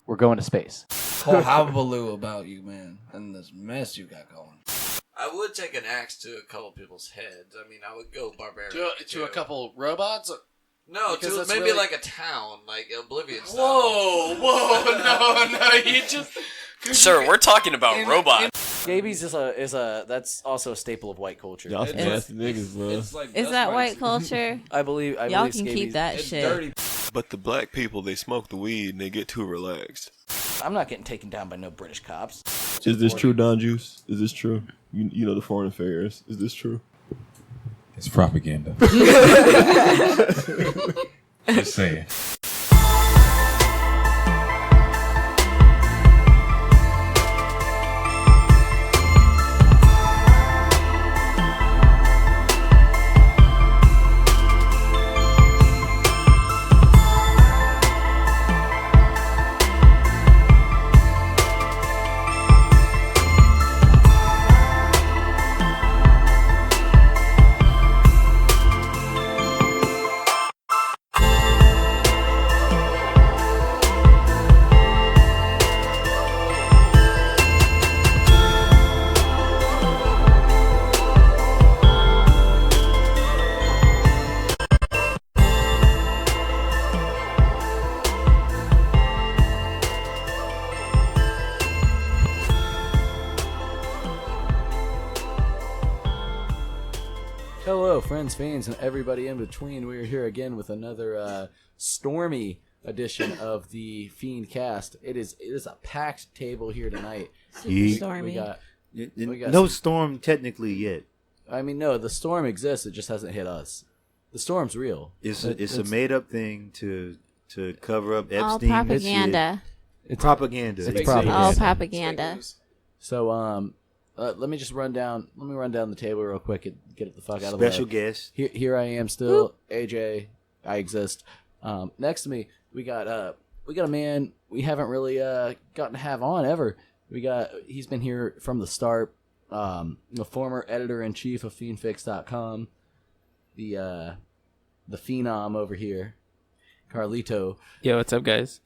We're going to space. Whole hullabaloo about you, man, and this mess you got going. I would take an axe to a couple people's heads. I mean, I would go barbarian. To a couple robots? No, Because to that's maybe really- like a town, like Oblivion style. Whoa, no, you just... Sir, we're talking about robots. Scabies is a that's also a staple of white culture. Y'all some nasty niggas, bro. It's like Is that white culture? I believe Y'all can scabies, keep that It's shit. dirty. But the black people, they smoke the weed and they get too relaxed. I'm not getting taken down by no British cops. Is this true, Don Juice? Is this true? You know the foreign affairs. Is this true? It's propaganda. Just saying. Hello, friends, fans, and everybody in between. We are here again with another stormy edition of the Fiend Cast. It is a packed table here tonight. Super stormy. We got No some- storm technically yet. I mean, no, the storm exists. It just hasn't hit us. The storm's real. It's a made up thing to cover up Epstein. All propaganda. It's Propaganda. It's Exactly. propaganda. All propaganda. So, let me just run down the table real quick and get it the fuck out of Special the way. guest. Here I am still, AJ. I exist. Next to me, we got a man we haven't really gotten to have on ever. He's been here from the start. The former editor-in-chief of FiendFix.com, the phenom over here, Carlito. Yo, what's up, guys?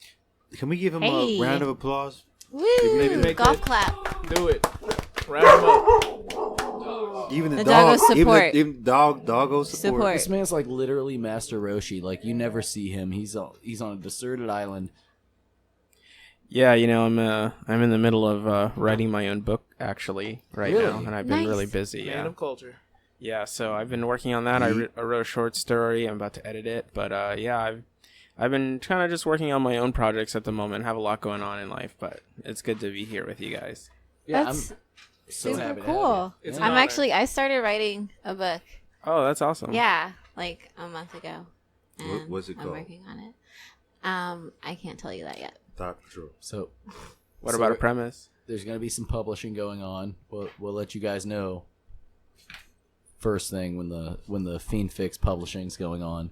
Can we give him Hey. a round of applause? Woo! Maybe make Golf that- clap. Do it. Round 'em up. Even the, The dog. doggo support. Even doggo support. Support. This man's like literally Master Roshi. Like you never see him. He's on a deserted island. Yeah, you know, I'm in the middle of writing my own book actually right Really? now, and I've been Nice. really busy. Man Yeah, of culture. yeah. So I've been working on that. I wrote a short story. I'm about to edit it, but yeah, I've been kind of just working on my own projects at the moment. Have a lot going on in life, but it's good to be here with you guys. Yeah, That's I'm so super happy to have cool. It's you. an honor. I started writing a book. Oh, that's awesome. Yeah, like a month ago. And What's it I'm called? working on it. I can't tell you that yet. Thought Patrol. So What So about a it- premise? there's gonna be some publishing going on. We'll let you guys know first thing when the Fiend Fix publishing's going on.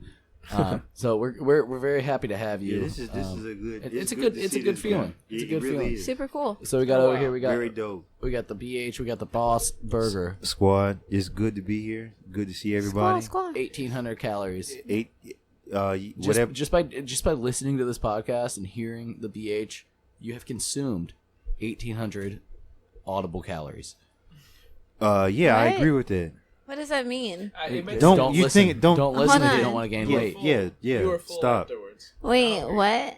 So we're very happy to have you. Yeah, this is a good. it's a good good- to it's see a good this feeling. man. It's a It good really feeling. is. Super cool. So we got over here. We got Very dope. we got the BH. We got the Boss Burger. Squad, it's good to be here. Good to see everybody. Squaw. 1,800 calories. Whatever. Just by listening to this podcast and hearing the BH, you have consumed 1,800 audible calories. Yeah, I What? agree with that. What does that mean? Don't you listen. think? Don't listen if on. you don't want to gain Yeah, weight. yeah. You were full Stop. afterwards. Wait, what?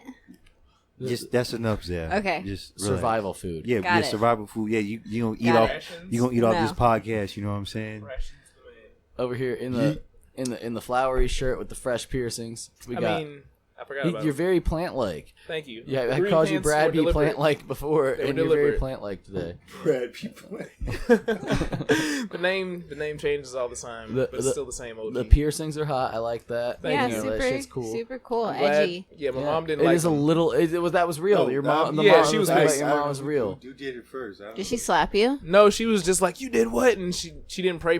Just that's enough, Zach. Okay. Just relax. Survival food. Yeah, Got it. survival food. Yeah, you gonna eat Got off. it. You gonna eat off No. this podcast. You know what I'm saying? Rations the man. Over here in the flowery shirt with the fresh piercings. We I got. mean, I forgot about You're it. very plant-like. Thank you. Yeah, The I green called you pants Brad were B. deliberate. Plant-like before, They were and you're very deliberate. plant-like today. Brad people. The name changes all the time, but it's still the same OG. The piercings are hot. I like that. Thank Yeah, you. That super, shit's cool. super cool, I'm glad- edgy. Yeah, my Yeah. mom didn't It like is a them. little. That was real. No, Your mom. The yeah, mom, she was the thing about nice. Your mom was real. You did it first. Did she slap you? No, she was just like, "You did what?" And she didn't pray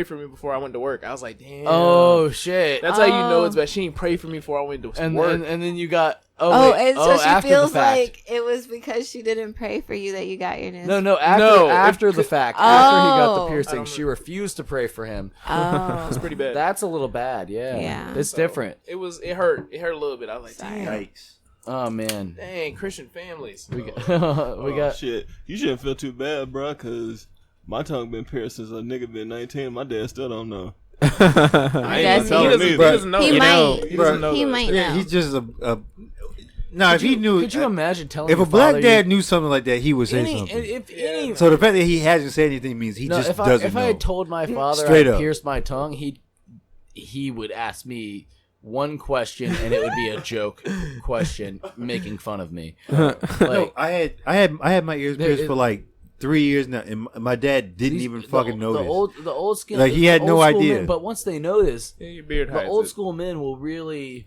for me before I went to work. I was like, "Damn." Oh shit! That's how you know Oh. it's bad. She didn't pray for me before I went to and work. then and then you got. Oh, wait. and so she after the feels fact. like it was because she didn't pray for you that you got your news. No, after No, after it the could- fact, after he got the Oh. I piercing, don't she know. refused to pray for him. Oh, It's pretty bad. That's a little bad. Yeah, Yeah. it's So, different. It hurt. It hurt a little bit. I was like, Sorry. "Damn." Yikes. Oh man, Dang, Christian families. we got shit. You shouldn't feel too bad, bro, because my tongue been pierced since a nigga been 19. My dad still don't know. I Does ain't he? he doesn't know. He You might. know, he doesn't know. He that. might Yeah, know. he's just a. No, if he knew, Could you imagine telling if your a black father dad knew something like that, he would say any, something. if any, So the fact that he hasn't said anything means he no, just if doesn't if know. I had told my father Straight I up. pierced my tongue, he would ask me one question and it would be a joke question, making fun of me. No, Like, I had my ears There pierced is- for like 3 years now, and my dad didn't even fucking notice. The old skin, Like, he had the no old school idea. men, but once they notice, Yeah, your beard the hides old it. school men will really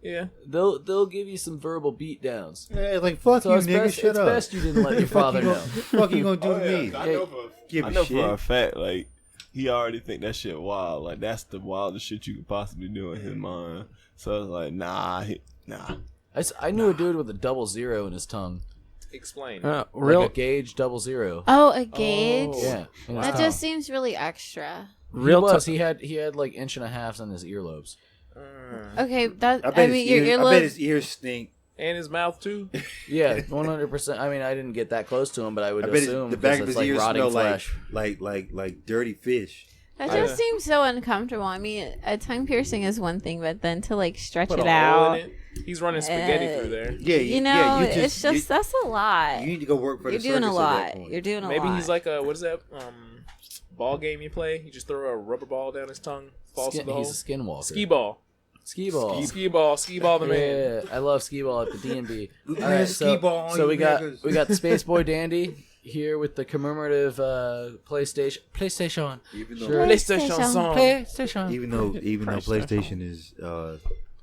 Yeah. they'll give you some verbal beat downs. Yeah, like fuck So you, it's nigga, best, shut it's up. best you didn't let your father know. Fuck you gonna do to me? I know, Give I a know shit. for a fact, like, he already think that shit wild. Like, that's the wildest shit you could possibly do in his mind. So it's like, nah. I knew a dude with a 00 in his tongue, Explain. Real, like a gauge 00. Oh, a gauge. Yeah, in his That tongue. just seems really extra. real. He was. He had like inch and a half on his earlobes. Okay, that I bet, mean your I bet earlobe. his ears stink. And his mouth too. Yeah, 100%. I mean, I didn't get that close to him, but I would I bet assume the back of because his it's like ears rotting smell flesh. like dirty fish. That just seems so uncomfortable. I mean, a tongue piercing is one thing, but then to like stretch Put it a hole out, in it. He's running spaghetti through there. Yeah, you know, yeah, it's just that's a lot. you need to go work for You're the doing a circus at that lot. point. You're doing a lot. Maybe he's like a what is that ball game you play? You just throw a rubber ball down his tongue, falls Skin, through the hole. he's a skinwalker. Ski ball. Ski ball. Ski ball the man. Yeah, I love skee ball at the D&B. All Man, right, skee ball on so you we got niggas. Space Boy Dandy here with the commemorative PlayStation. Even though, Sure. PlayStation song. PlayStation. even though PlayStation is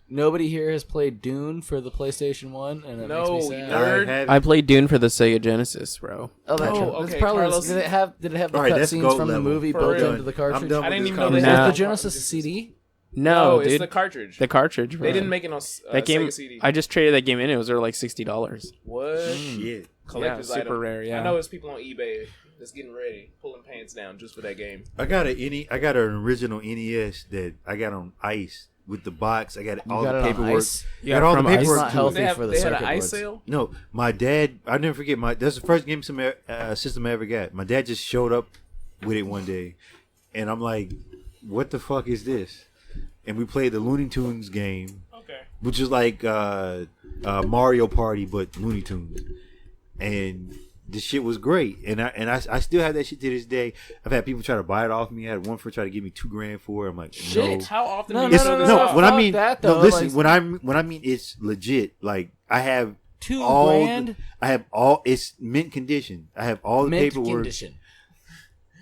Nobody here has played Dune for the PlayStation 1, and it No, makes me you sad. nerd. I played Dune for the Sega Genesis, bro. Oh, that's Oh, true. That's okay, probably Carlos. did it have the All right, that's cutscenes goat from the level. movie For built real. into the I'm cartridge? done I with didn't this even know they conversation. had Nah. Is that the Genesis a CD? No, it's dude, the cartridge. the cartridge, bro. They didn't make it on that game. Sega CD. I just traded that game in. It was like $60. What? Shit. Collector's super item. rare, yeah. I know there's people on eBay that's getting ready, pulling pants down just for that game. I got an original NES that I got on ice with the box. I got all got the it on paperwork. ice? I got all the from ice? paperwork. Not to healthy. it. for the they had an circuit ice boards. sale. No, my dad. I never forget. That's the first game system I ever got. My dad just showed up with it one day, and I'm like, "What the fuck is this?" And we played the Looney Tunes game, Okay. which is like Mario Party but Looney Tunes, and the shit was great. And I still have that shit to this day. I've had people try to buy it off me. I had one for try to give me $2,000 for it. I'm like, Shit. no. How often No, do you It's, show no, this no, off? when I fuck mean that, no, though. listen. Like- When I mean it's legit. Like I have $2,000? all. I have all. It's mint condition. I have all the Mint paperwork. condition.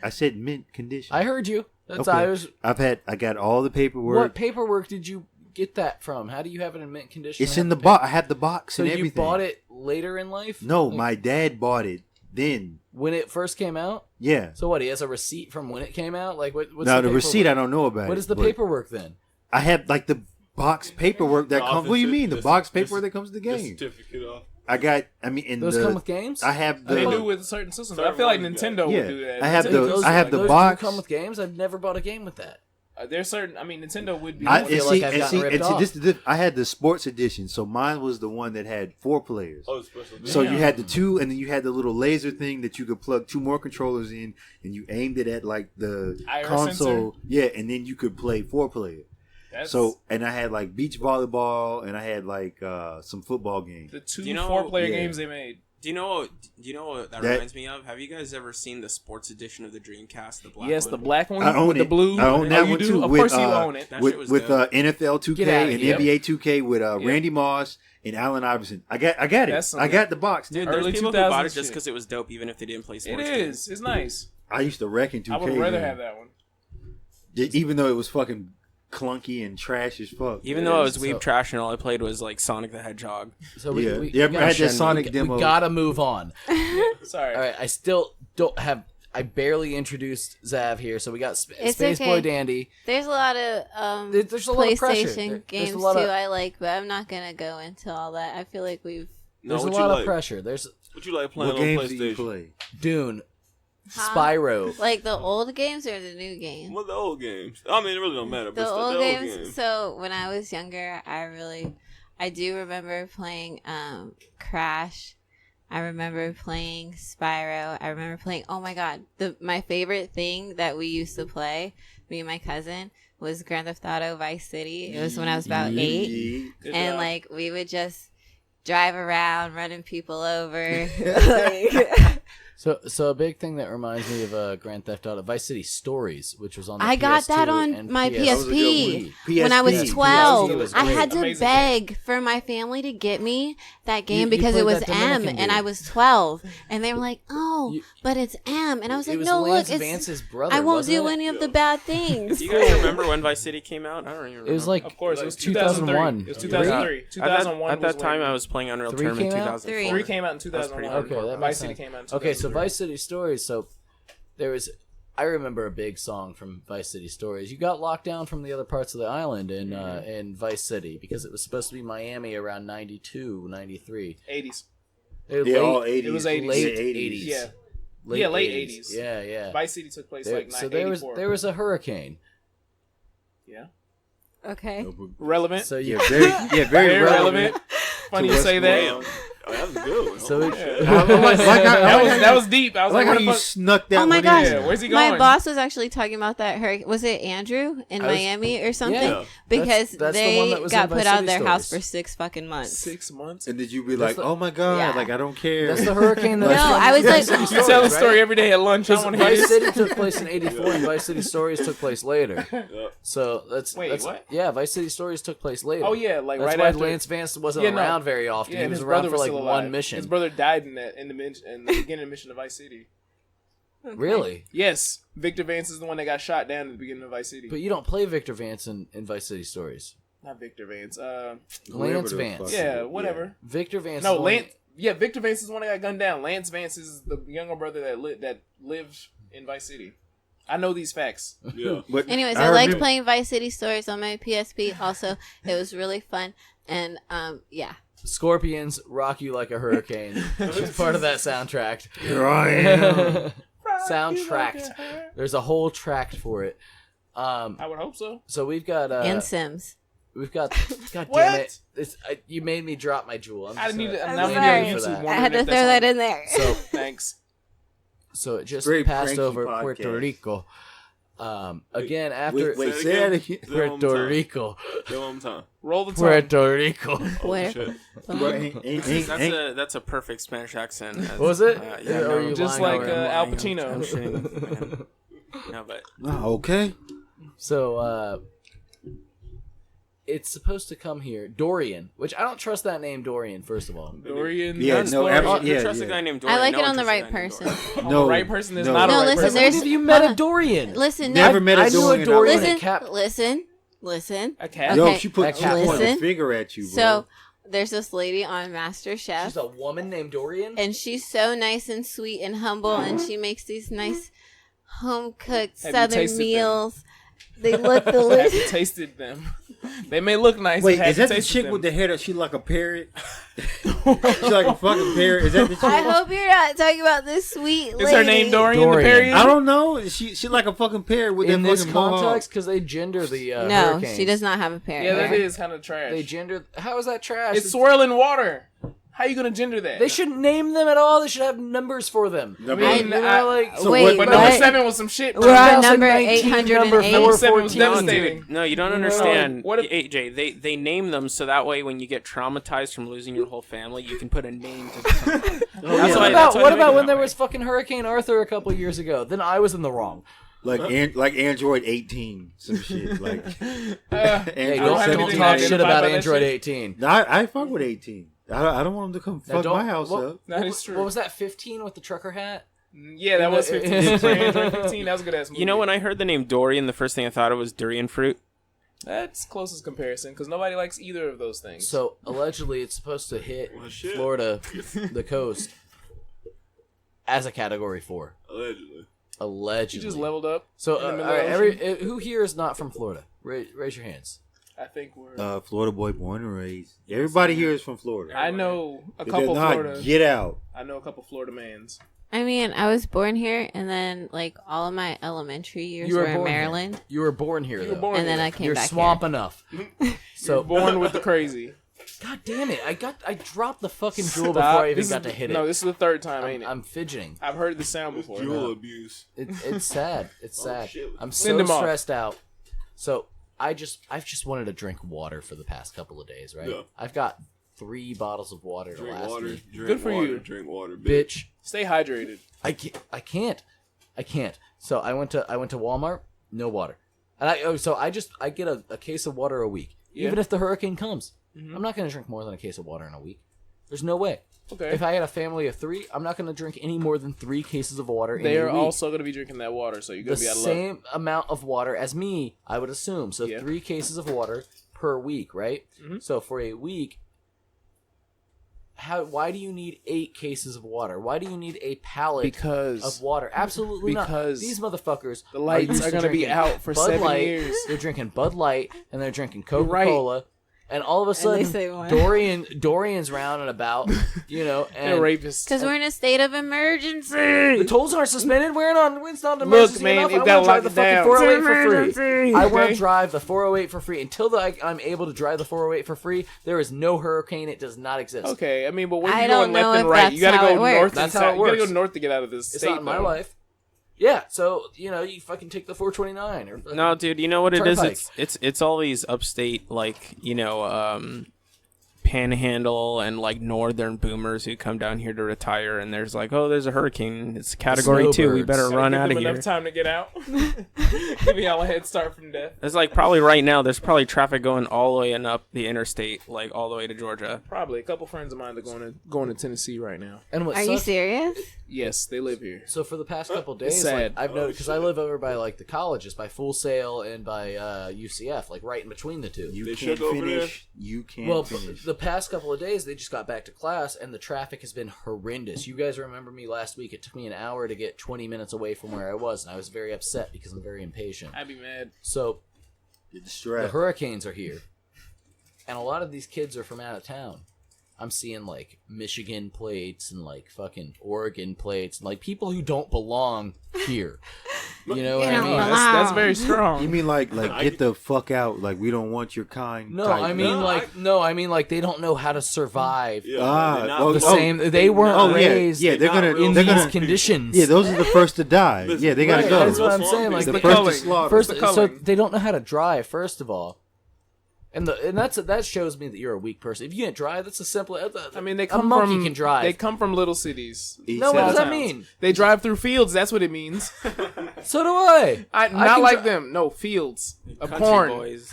I said mint condition. I heard you. That's Okay. I was. I got all the paperwork. What paperwork did you get that from? How do you have it in mint condition? It's and in the have box. I have the box So and you everything. bought it later in life? No, Like, my dad bought it then. when it first came out. Yeah. So what? He has a receipt from when it came out. Like what's Now the the receipt I paperwork? don't know about. What it, is the but paperwork then? I have like the box paperwork that The comes. What do you mean? The box authentic- paperwork that comes with the The game. certificate off. I got. I mean, in Those the. come with games. I have the. They do with certain systems. I feel like Nintendo Yeah. would do that. I have Nintendo the- does I have like the those box. do come with games. I've never bought a game with that. There's certain. I mean, Nintendo would be. I one feel of like the- I've gotten ripped off. I had the sports edition, so mine was the one that had 4 players. Oh, special. So you Damn. had the 2, and then you had the little laser thing that you could plug 2 more controllers in, and you aimed it at like the IR console. Yeah, and then you could play 4 player. That's So, and I had like beach volleyball, and I had like some football games. the two You know- 4-player Yeah. games they made. Do you know what that That- reminds me of? Have you guys ever seen the sports edition of the Dreamcast? The black Yes, one? the black one I own with it. the blue. I own Oh, that you one do? too. Of with, course you own it. That shit was with dope. NFL Get 2K outta and here. NBA 2K with Randy Moss and Allen Iverson. I got it. That's some- I got the box. Dude, Early there's people who bought 2000s it just shit. because it was dope, even if they didn't play It sports. is. It's nice. I used to wreck in 2K. I would rather man. have that one. Even though it was fucking clunky and trash as fuck. Even though I was So- weeb trash and all I played was like Sonic the Hedgehog. So Yeah. we Yeah, I gotta- had that Sonic demo. We gotta move on. Sorry. All right, I still don't have. I barely introduced Zav here, so we got It's Space okay. Boy Dandy. There's a lot of There's a lot of pressure. PlayStation There's games a lot too of- I like, but I'm not gonna go into all that. I feel like we've No, There's a what lot you of like? pressure. There's What you like playing What on games do you PlayStation? play? Dune, Huh? Spyro. like the old games or the new games. What the old games? I mean, it really don't matter. But The it's old the games. So when I was younger, I do remember playing Crash. I remember playing Spyro. I remember playing. Oh my god, my favorite thing that we used to play, me and my cousin, was Grand Theft Auto Vice City. It was when I was about 8, and like we would just drive around, running people over. Like, So a big thing that reminds me of Grand Theft Auto Vice City Stories, which was on the I got PS2 that on and my PSP. PSP when I was PSP. 12. PSP was I great. had to Amazing beg for my family to get me that game You because played it was that M Dominican and dude. I was 12. And they were like, "Oh, You- but it's M." And I was It like, was "No, Lance look, Vance's brother. I won't wasn't do it? any of the bad things." Do you guys remember when Vice City came out? I don't even remember. It was like Of course, it was 2001. 2001. It was 2003. At 2001. that was time, when I was playing Unreal 3 Tournament came out? 2004. 3 came out in That's pretty 2001. Okay, that Vice makes City sense. came out in 2003. Okay, so Vice City Stories. So there was, I remember a big song from Vice City Stories. You got locked down from the other parts of the island in Vice City because it was supposed to be Miami around 92, 93. 80s. Yeah, all 80s. It was 80s. Late Yeah, 80s. Yeah. Late Yeah, late 80s. 80s. Yeah, yeah. Vice City took place like So 84. there was a hurricane. Yeah. Okay. Relevant. So you Very Very relevant. relevant. Funny to you say that. Westworld. Oh, that was a good one. so it, That was deep. I was Like like, how you what the fuck? snuck that Oh my one gosh. in. Yeah, where's he My going? boss was actually talking about that hurricane. Was it Andrew in I was- Miami or something? Yeah. Because That's the one they that was got in Vice put out of City their house Stories. for 6 fucking months. 6 months. And did you be That's like, the- oh my god, Yeah. like I don't care. that's the hurricane that No, was from I was Vice like- City You Stories, tell the right? story every day at lunch. I want to hear Vice this. City took place in 84 and Vice City Stories took place later. So Wait, that's what? Yeah, Vice City Stories took place later. Oh yeah, like That's right why after Lance Vance wasn't Yeah, no. around very often. Yeah, he and was his around brother for was like still one alive. mission. His brother died in the beginning mission of Vice City. Really? Yes, Victor Vance is the one that got shot down at the beginning of Vice City. But you don't play Victor Vance in Vice City Stories. Not Victor Vance. Whoever Lance the Vance. fuck- Yeah, whatever. Victor Vance. No, is the one- Lance. Yeah, Victor Vance is the one that got gunned down. Lance Vance is the younger brother that lived in Vice City. I know these facts. Yeah. But Anyways, I like remember- playing Vice City Stories on my PSP. Also, it was really fun. And yeah. Scorpions rock you like a hurricane. It's part of that soundtrack. Here I am. Soundtracked. There's a whole tract for it. I would hope so. So we've got And Sims. we've got. God What? damn it! You made me drop my jewel. I need to. I'm Now we sorry. need to for YouTube. that. I had to throw that in there. So Thanks. so it just Very passed cranky over podcast. Puerto Rico. Again after Wait, Say say that it again. Say it one Puerto time. Rico. Say it one time. Roll the tongue. Puerto Rico. Oh, Where? shit. But That's a perfect Spanish accent. What was it? Yeah, Or are you Just lying like already? Al Pacino. I'm shitting, man. No, but Okay. So it's supposed to come here, Dorian, which I don't trust that name, Dorian. First of all, Dorian. Yeah, None no, Explorer. absolutely. you Yeah, trust yeah. a guy named Dorian. I like No it one on the trusts a right guy named person. Dorian. On the right person is no. not a No, right listen, person. there's- when have you met hold a on. Dorian? Listen, Never met a I knew Dorian. a Dorian listen, at Cap. listen. A cat. Yo, Okay. she That cat pointed listen. a finger at you, bro. So there's this lady on Master Chef, She's a woman named Dorian. and she's so nice and sweet and humble, and she makes these nice home cooked Have you Southern tasted them? meals. They look Have you delicious. tasted them? They may look nice. Wait, but have is you that the tasted chick them? with the hair that she like a parrot? She's like a fucking parrot. Is that the chick? I hope you're not talking about this sweet lady. Is her name Dorian? Dorian. The Perrier? I don't know. She like a fucking parrot with in that this fucking mohawk. context, because they gender the No, hurricanes. she does not have a parrot. Yeah, that hair. is kind of trash. They gender. How is that trash? It's swirling water. How you gonna gender that? They shouldn't name them at all. They should have numbers for them. I I mean, mean, You know, like So Wait, what- but but number what? 7 was some shit. We're on number 2019 number 808. Number 7 was 414. devastating. No, you don't You know, understand. what if- AJ, they name them so that way when you get traumatized from losing your whole family, you can put a name to them. What why- about, why what they make about it when that there way. was fucking Hurricane Arthur a couple years ago? Then I was in the wrong. like Android 18, some shit. Like Hey, Android don't have don't 17. anything talk to shit identify about by that Android shit. 18. No, I fuck with 18. I don't want them to come Now, fuck don't- my house what- up. That is true. What was that? 15 with the trucker hat? Yeah, that was 15. For Android 15, that was a good ass movie. You know, when I heard the name Dorian, the first thing I thought of was durian fruit. That's closest comparison because nobody likes either of those things. So allegedly, it's supposed to hit Well, shit. Florida, the coast, as a Category 4. Allegedly. you Allegedly. just leveled up. So in the middle all right, of the ocean? who here is not from Florida? Raise your hands. I think we're. Florida boy, born and raised. Everybody here is from Florida. I know a If couple they're not, Florida. get out. I know a couple Florida mans. I mean, I was born here, and then like all of my elementary years You were were in born here. Maryland, You were born here, You were though. born and then here. I came You're back swamp here. enough. So So born with the crazy. God damn it! I dropped the fucking jewel before I even got to hit it. No, this is the third time, ain't it? I'm fidgeting. I've heard the sound before. Jewel abuse. It's sad. It's sad. shit. I'm Send so him off. stressed out. So I've just wanted to drink water for the past couple of days, right? Yeah. I've got 3 bottles of water to Drink last water. me. Drink Good for water, you. Drink water, Bitch, Stay hydrated. I can't. So I went to Walmart, no water. And I get a case of water a week. Yeah. Even if the hurricane comes. I'm not going to drink more than a case of water in a week. There's no way. Okay. If I had a family of 3, I'm not going to drink any more than 3 cases of water in They a are week. also going to be drinking that water, so you're The going to be out of luck. same amount of water as me, I would assume. So Yeah. 3 cases of water per week, right? Mm-hmm. So for a week, why do you need 8 cases of water? Why do you need a pallet Because of water? Absolutely because not. These motherfuckers the lights used are to gonna be drinking out for Bud 7 Light. years. They're drinking Bud Light and they're drinking You're right. Coca-Cola. And all of a they sudden, say one. Dorian's round and about, you know, they're and rapists. Because we're in a state of emergency. the tolls aren't suspended. We're not an Look, emergency man, enough. you've I gotta want to lock drive the it fucking down. 408 for free. Emergency. I want Okay. to drive the 408 for free. Until I'm able to drive the 408 for free, there is no hurricane. It does not exist. Okay, I mean, but when I you don't going left know and if right, that's you gotta how go it works. north and That's how south. it You gotta works. go north to get out of this It's state. not in my though. life. Yeah, so you fucking take the 429 or No, dude, you know what it is? Turnpike. It's all these upstate, like, panhandle and like northern boomers who come down here to retire, and there's like, oh, there's a hurricane. It's category 2. We Snowbirds. better Gotta run give out them of here. enough time to get out. Give me all a head start from death. It's like probably right now. There's probably traffic going all the way and up the interstate, like all the way to Georgia. Probably a couple friends of mine that going to Tennessee right now. And what Are you sucks- serious? Yes, they live here. So for the past couple days, sad. like, I've noticed because I live over by like the colleges, by Full Sail and by UCF, like right in between the two. You They can't shook over finish. You can't Well, finish. the past couple of days, they just got back to class, and the traffic has been horrendous. You guys remember me last week? It took me an hour to get 20 minutes away from where I was, and I was very upset because I'm very impatient. I'd be mad. So You're the distracted. hurricanes are here, and a lot of these kids are from out of town. I'm seeing like Michigan plates and like fucking Oregon plates, and like people who don't belong here. You know what I don't mean? belong. That's very You strong. mean like get the fuck out? Like we don't want your kind. No, type. I mean like they don't know how to survive. Yeah, Ah, they're not well, The really- same. They weren't Oh yeah, raised yeah. They're not gonna real in they're these gonna conditions. yeah. Those are the first to die. Listen, Yeah, they gotta Right, go. that's what I'm saying. Like the they first to culling. slaughter. First, The so culling. they don't know how to drive. First of all, and that shows me that you're a weak person. If you can't drive, that's a simple. I mean, they a come monkey from can drive. They come from little cities. No, what does that Towns. mean? They drive through fields. That's what it means. So do I. Not can like dri- them. No fields of Country corn. boys.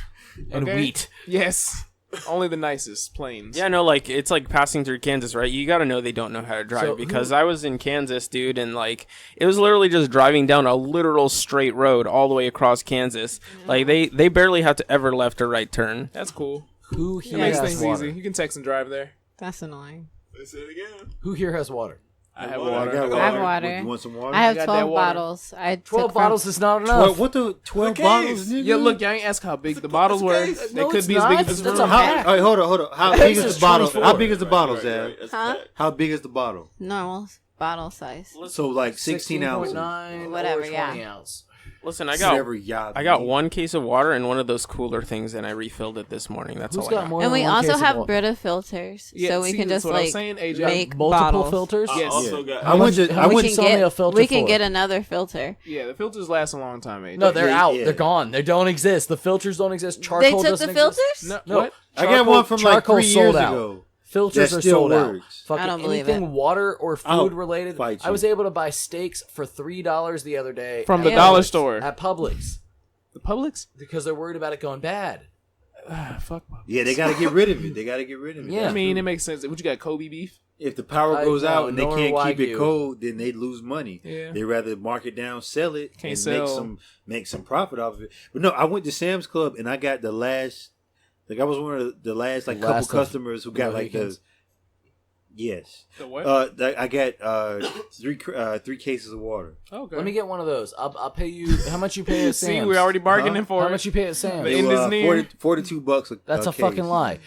And Okay? wheat. Yes, only the nicest plains. Yeah, no, like it's like passing through Kansas, right? You got to know they don't know how to drive So because I was in Kansas, dude, and like it was literally just driving down a literal straight road all the way across Kansas. Like they barely have to ever left or right turn. That's cool. Who It here makes has things water? easy. You can text and drive there. That's annoying. Say it again. Who here has water? I have water. water. I got I have water. water. You want some water? I have got that 12 water. bottles. I 12 took from- bottles is not enough. What the 12 case. bottles, nigga? Yeah, look, y'all ain't ask how big the bottles were. case. They No, could it's be as big not. as this That's room. a pack. All right, hold on. How Case big is is the bottle? 24. How big is the bottle, Zab? That's Huh? fat. How big is the bottle? normal bottle size. So like 16 ounces. 16.9 Whatever, or 20 ounce. Listen, I Whatever y'all got need. one case of water and one of those cooler things, and I refilled it this morning. That's Who's all I got got. more And than we one also case of have water? Brita filters, Yeah, so we see, can that's just what I'm like saying, AJ. make Multiple bottles. filters? I Yes. also got. How much? How We much can is only get a filter we can for? get another filter. Yeah, the filters last a long time, AJ. No, they're Yeah, out. yeah. They're gone. They don't exist. The filters don't exist. They Charcoal took doesn't the exist. filters? No, what? I got one from like charcoal 3 sold years out. ago. Filters That are still sold out. works. Fucking I don't believe anything it. water or I'll food related. fight I you. was able to buy steaks for $3 the other day From the at dollar Publix- store. at Publix The Publix? because they're worried about it going bad. Fuck. Yeah, they gotta get rid of it. They gotta get rid of it. Yeah. That's I mean, true. it makes sense. What you got, Kobe beef? If the power I goes know, out and they nor can't keep Wagyu. it cold, then they lose money. Yeah. They rather mark it down, sell it, Can't and sell. make some profit off of it. But no, I went to Sam's Club and I got the last, like I was one of the last like couple Last of customers who got like the, Mohicans? yes, The what? I got three cases of water. Okay. Let me get one of those. I'll pay you. How much you pay at See, Sam's? we're already bargaining for How it. much you pay at Sam's? The end is near. $42 That's a case. fucking lie.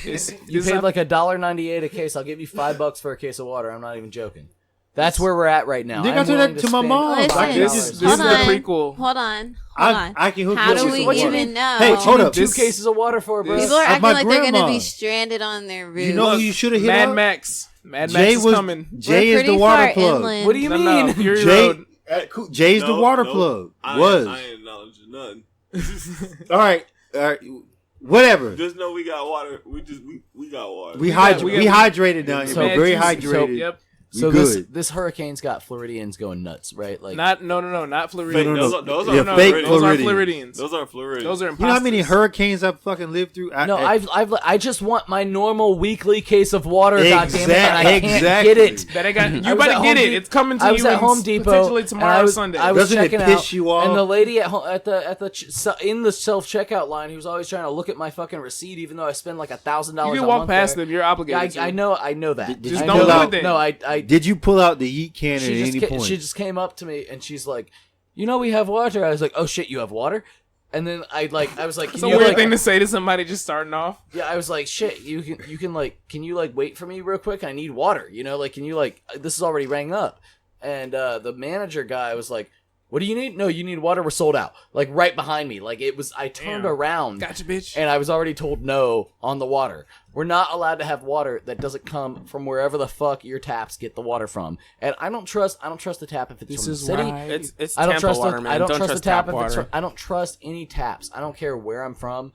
It's- You it's paid not- like $1.98 a case. I'll give you $5 for a case of water. I'm not even joking. That's where we're at right now. Nigga, I I'm told willing that to my spend mom. Listen, Like, this is hold the on. prequel. Hold on. I can hook How you up do with we some water. even know? Hey, hold up. Two cases of water for it, bro. People are acting my like they're going to grandma. be stranded on their roof. You know who you should have hit Mad up? Max. Mad Max Jay is was coming. Jay We're is the pretty water far plug. inland. What do you No, mean? no, Fury Jay, Road. Jay's the water plug. I ain't acknowledging nothing. All right. Whatever. Just know we got water. We got water. We got- hydrated down here. So We're very Mad juicy. hydrated. Yep. So We this good. this hurricane's got Floridians going nuts, right? Like Not Floridian. No. Those Yeah, are fake Floridians. Those aren't Floridians. Floridians. Those aren't Floridians. Those are You know how many imposters. hurricanes I've fucking lived through? no, I just want my normal weekly case of water. Goddammit, and I can't Exactly. get it. That I got. I You was about at to Home get it. Depot- It's coming to I you. was at in Home Depot potentially and tomorrow I was, Sunday. I was Doesn't it checking piss out, you off? and the lady in the self checkout line, who was always trying to look at my fucking receipt, even though I spend like $1,000. You a can walk month past there. them. You're obligated. I know that. Just I don't know do that. it then. No, I Did you pull out the yeet can at she any point? she just came up to me and she's like, "You know we have water." I was like, "Oh shit, you have water?" And then I was like, It's "Can a you weird like, thing to say to somebody just starting off. yeah, I was like, "Shit, you can like, can you like wait for me real quick? I need water. You know, like, can you like, this is already rang up." And the manager guy was like, "What do you need?" "No, you need water. We're sold out." Like right behind me. Like it was. I turned Damn. around. Gotcha, bitch. And I was already told no on the water. We're not allowed to have water that doesn't come from wherever the fuck your taps get the water from. And I don't trust the tap if it's This from the is city. why- It's I don't Tampa trust water, the, man. I don't Don't trust the trust tap tap if it's water. from, I don't trust any taps. I don't care where I'm from.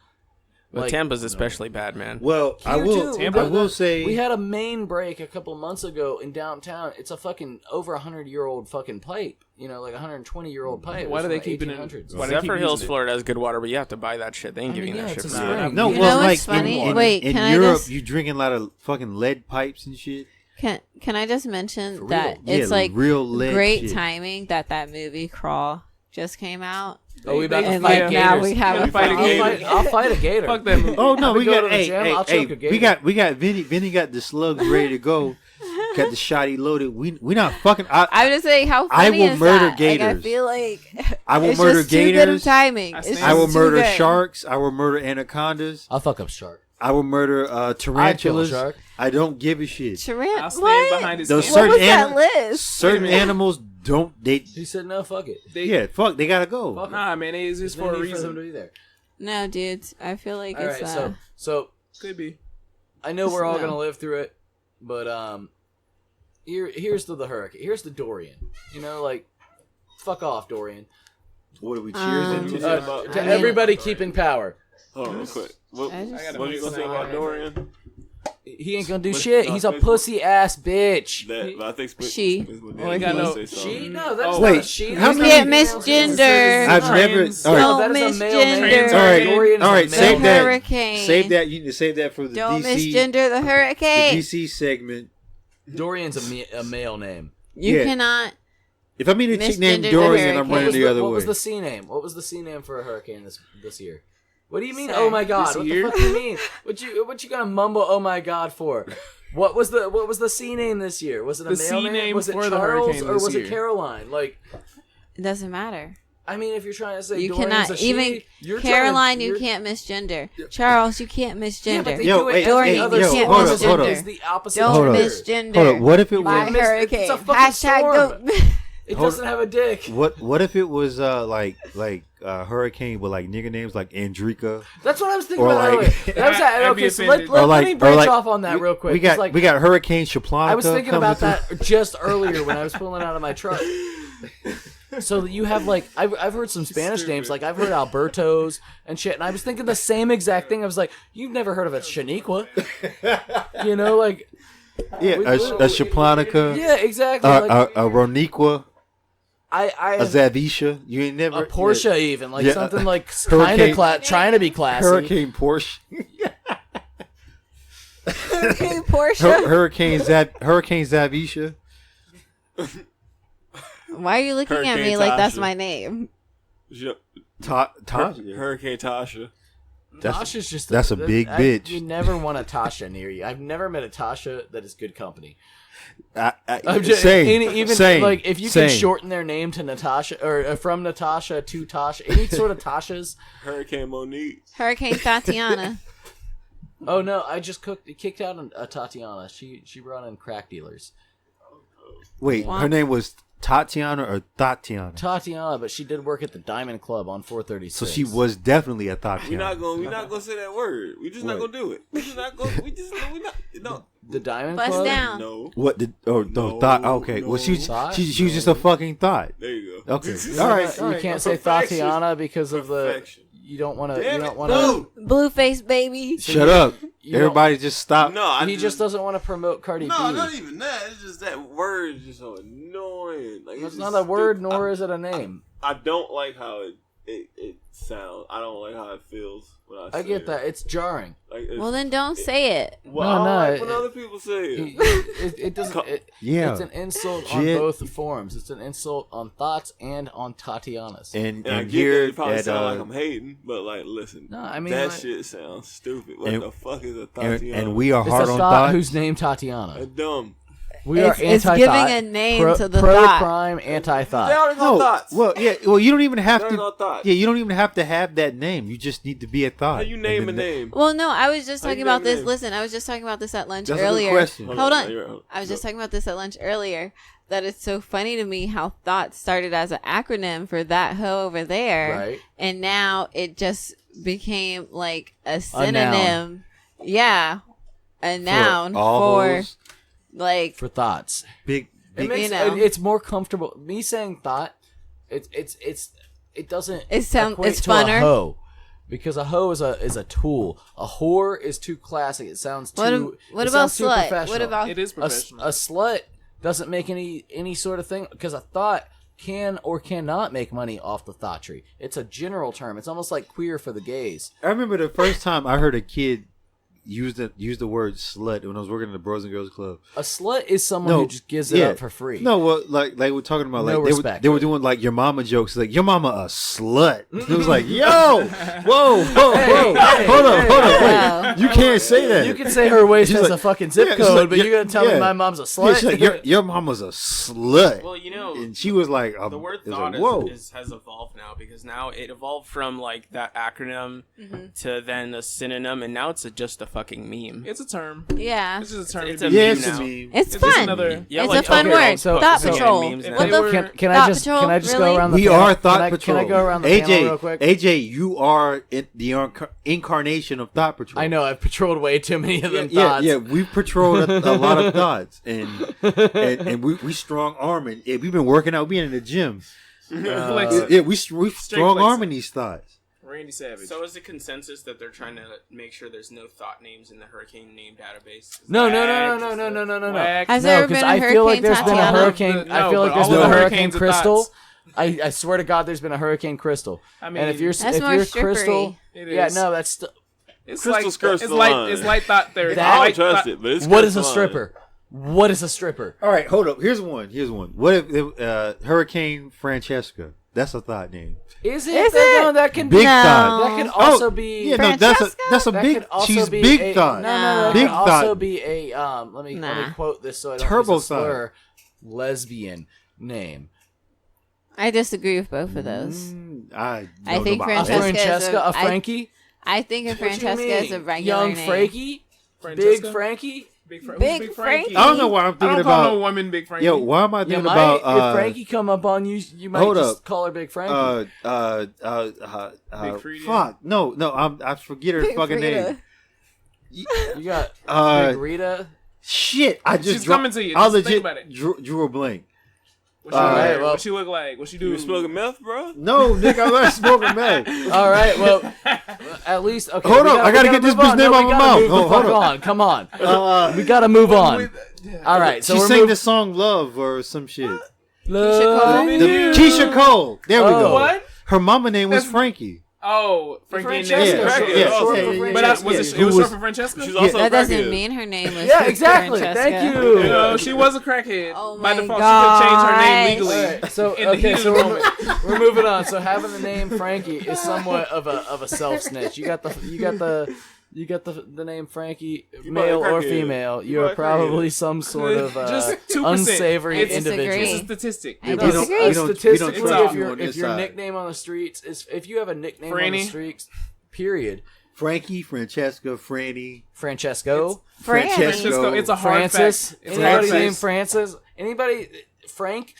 But Like, Tampa's especially bad, man. Well, I Here, will. too. I will say we had a main break a couple months ago in downtown. It's a fucking over 100-year-old fucking pipe. You know, like 120-year-old pipe. Why It's do they from the keep it in- 1800s. why do they keep Zephyr Hills, using it? Florida has good water, but you have to buy that shit. They ain't I mean, giving you yeah, that shit it's for a free. spring. no. You Well, know like what's funny? in Can I Europe, just- you drinking a lot of fucking lead pipes and shit. Can I just mention real. that Yeah, it's like real lead great shit. timing that movie Crawl just came out. Oh, we about to And fight like now gators. we have Yeah, a fight a problem. gator. I'll fight a gator. Fuck that movie. Oh no, I've we been got going to the gym, I'll choke a gator. we got Vinny got the slugs ready to go. Got the shotty loaded. We not fucking. I'm just saying how I funny will is murder that? gators. Like, I feel like I will it's murder just too good of gators. timing. I It's stand- just I will too murder good. sharks. I will murder anacondas. I'll fuck up shark. I will murder I'd kill a tarantulas. shark. I don't give a shit. I'll Tarant. stand What? behind his Those hand. What certain was that anim- list? Certain animals don't. They He said no, fuck it. yeah. Fuck. They gotta go. Fuck Nah, man, it's just There's for no a need for them to reason. be there. No, dudes. I feel like All it's right, so Could be. I know we're all No. gonna live through it, but here's the hurricane. Here's the Dorian. You know, like, fuck off, Dorian. What are we Um, cheers To everybody keeping power. Hold on real quick. What I just- what you gonna say about Dorian? He ain't gonna do But- shit. no, He's a Facebook- pussy ass bitch. That, but I think She. Oh, I got no- She? No, that's Oh, not wait, a she. how That's many- not Can't a female. misgender. I've never. Trans. All right. No, Don't that is a male name. misgender. All right, Dorian is all a right, male save name. that. Hurricane. Save that. You need to save that for the Don't DC. misgender the The hurricane. DC segment. Dorian's a male name. You Yeah. cannot. If I meet a chick named Misgender the Dorian, I'm hurricane. running the other What way. was the C name? What was the C name for a hurricane this year? What do you mean? Sir. Oh my god! This What year? the fuck do you mean? What you gonna mumble? Oh my god for? What was the C name this year? Was it a The male C name? name Was it for the Charles hurricane or this was year. it Caroline? Like, It doesn't matter. I mean, if you're trying to say You Dorian's cannot a she, even you're Caroline. trying to, You you're- can't misgender. Charles, you can't Yeah, misgender. but they Yo, do it hey, every Dorian, other you song. can't hold up, hold up. Is the opposite Don't Hold up. misgender. Hold up. What if it My was? It's hurricane. a fucking Hashtag storm. don't. It Hold- doesn't have a dick. What if it was like hurricane with like nigga names like Andrika? That's what I was thinking Or about like- earlier. That was I'd be okay. So let offended. me branch off on that we- real quick. We 'cause, got like, we got Hurricane Shaplanka. I was thinking coming about through. that just earlier when I was pulling out of my truck. So you have like I've heard some Spanish names, like I've heard Albertos and shit, and I was thinking the same exact thing. I was like, you've never heard of a Shaniqua, you know, like Yeah, a Shaplanka. yeah, exactly. Like, A Roniqua. I A have Zavisha. You ain't never a Porsche even like Yeah. something like Hurricane- kind of trying to be classy. Hurricane Porsche. Hurricane Porsche. Hurricane Zavisha. Why are you looking at Hurricane me like that's Tasha. my name? Tasha. Hurricane Tasha. Tasha's just that's a big bitch. You never want a Tasha near you. I've never met a Tasha that is good company. I'm Same, even same, like if you same. can shorten their name to Natasha or from Natasha to Tasha, any sort of Tashas. Hurricane Monique. Hurricane Tatiana. Oh no, I just kicked out a Tatiana. She brought in crack dealers. Wait, Wow. her name was Tatiana or Tatiana? Tatiana, but she did work at the Diamond Club on 436. So she was definitely a Tatiana. We're not gonna say that word. We just not What? gonna do it. We just not gonna. We not. No. the Diamond Bust Club. down. No. What did? Oh no, No, thought. Okay, no. well she was Thought? just a fucking thought. There you go. Okay, all right. You can't say Perfection. Tatiana because of the. Perfection. You don't want to. Damn You it, don't want to. no. Blueface baby. Shut up. you don't- Everybody just stop. No, He just doesn't want to promote Cardi No, B. not even that. It's just that word is just so annoying. Like, It's just not a word, stupid. nor is it a name. I don't like how it sounds. I don't like how it feels when I say I get it. that. It's jarring. Like, it's, Well, then don't say it. well, No, I don't no, like when it- other people say it. It doesn't. Yeah. It's an insult on Jit. both forms. It's an insult on thoughts and on Tatiana's. And And I and get that here it probably at sound like I'm hating, but like, listen, No, I mean, that like- shit sounds stupid. What And- the fuck is a and, Tatiana? and we are It's hard a on thought thought. who's named Tatiana. dumb. We It's- are it's anti-thought. giving a name to the pro thought. crime, They anti-thought. already got No, thoughts. well, yeah, well, you don't even have They to. already got thoughts. Yeah, you don't even have to have that name. You just need to be a thought. How you name a And then name? Well, no, I was just How talking you about name this. it? Listen, I was just talking about this at lunch That's a good earlier. question. Hold on. You're right. I was just talking about this at lunch earlier. That it's so funny to me how thought started as an acronym for that hoe over there, Right. and now it just became like a noun. synonym. Yeah, a noun all for those like For thoughts. big, It big makes You know. it's more comfortable. Me saying thought, it doesn't. It's equate it's to a funner. hoe, because a hoe is a tool. A whore is too classic. It sounds too. What it about sounds too slut? professional. What about It is a professional. slut? Doesn't make any sort of thing, because a thought can or cannot make money off the thoughtry. It's a general term. It's almost like queer for the gays. I remember the first time I heard a kid use the word slut when I was working at the Bros and Girls Club. A slut is someone who just gives it yeah. up for free. No, well, like we're talking about, No like respect. they were doing like your mama jokes, like your mama a slut. It was like, yo, whoa, hold up, Wow. wait, you can't say that. You can say her waist She's has like- a fucking zip yeah, it's code, like, but yeah, you're gonna tell me yeah. my mom's a Yeah, slut? she's like, your mama's a slut. Well, you know, And she was like, the word it was thought like, whoa. has evolved now, because now it evolved from like that acronym Mm-hmm. to then a synonym, and now it's just a fucking meme. It's a term. yeah? It's just a term. It's to a be yeah, meme it's used. now. a meme. It's It's just fun. another. Yeah, It's like, a fun okay, word. so- Thought so- Patrol. memes now. What the Can I Thought just Patrol? can I just Really? go around the We panel? are Thought can I, Patrol. Can I go around the panel real AJ, quick? AJ, you are the incarnation of Thought Patrol. I know I've patrolled way too many of them Yeah, thoughts. yeah, we've patrolled a lot of thoughts, and we strong arming. Yeah, we've been working out, being in the gym. Flexing. Yeah, we strong arming these thoughts. Randy Savage. So is the consensus that they're trying to make sure there's no thought names in the hurricane name database? No. Whack. Has No, there ever because been a I feel like Hurricane there's been a Tatiana? hurricane. I feel like but there's all been of a the hurricane hurricanes are Crystal. thoughts. I swear to God, there's been a hurricane Crystal. I mean, and if you're That's if more you're strippery. Crystal, It yeah, is. no, that's It's Crystal like skirts it's the like line. it's like thought therapy. That- I don't Like trust thought- it, but it's what is a fine. stripper? What is a stripper? All right, hold up. Here's one. What if Hurricane Francesca? That's a thought name. Is it? Is that, it? No, that can Big be. thought. That can also Oh, be. Yeah, no, that's a that big. could also She's be big a, thought. No, that Big can also thought. be a let me Nah. quote this so I don't Turbo use a slur. Lesbian name. I disagree with both of those. I I think A Francesca is Francesca, a- a Frankie. I think of What you Francesca as a mean? regular Young name. Frankie, Francesca? Big Frankie. Big, Big Frankie. I don't know why I'm I thinking don't call about. no woman Big Frankie. Yo, why am I You thinking might, about? if Frankie come up on you, you might hold just up. call her Big Frankie. Big Frida. Fuck no, I forget her Big fucking Frida. name. You got Uh, Big Rita. shit, I just She's coming to you. I Just think legit about it. drew a blank. What she, Alright, wear? well- What she look like? What she do? You smoking meth, bro? No, Nick, I'm not smoking meth. All right, well, at least okay. Hold we up, I gotta we get this move bitch on. name No, out we my gotta mouth. move the Oh, hold fuck up. on. Come on, we gotta move on. All right, so she we're sang moving. the song "Love" or some shit. Love Keisha The you. Keisha Cole. There we Oh. go. What? Her mama name was That's- Frankie. Oh, Frankie and Francesca. Ness. short- yeah, short yeah, for yeah, But Francesca. was it Who was was- short for Francesca? She's also That doesn't crackhead. mean her name was. Yeah, exactly. Francesca. Thank you. You know, she was a crackhead. Oh By my default, she could change her name gosh. legally. Alright, so In the okay, heat so of the moment. we're moving on. So having the name Frankie is somewhat of a self snitch. You got the name Frankie, male or crackhead. female. You You are probably probably some sort of Just 2%. unsavory It's- individual. disagree. It's a statistic. I we don't- disagree. we don't- Statistically, we don't trust if you your on this if your side. nickname on the streets is if you have a nickname on the Franny? streets, period, Frankie, Francesca, Franny, Francesco, Francesco, it's a hard Francis. fact. It's a hard Anybody fact. named Francis? Anybody? Frank?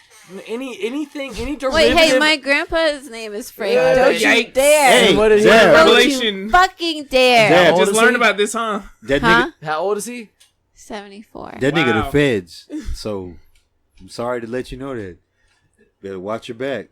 Anything? Any derivative? Wait, hey, my grandpa's name is Frank. Yeah, Don't you yikes. dare. Hey, what did he? Zab. Don't Revelation. you fucking dare. Zab. old Just is learned he? about this, huh? that Huh? How old is he? 74. That nigga Wow. the feds. So I'm sorry to let you know that. Better watch your back.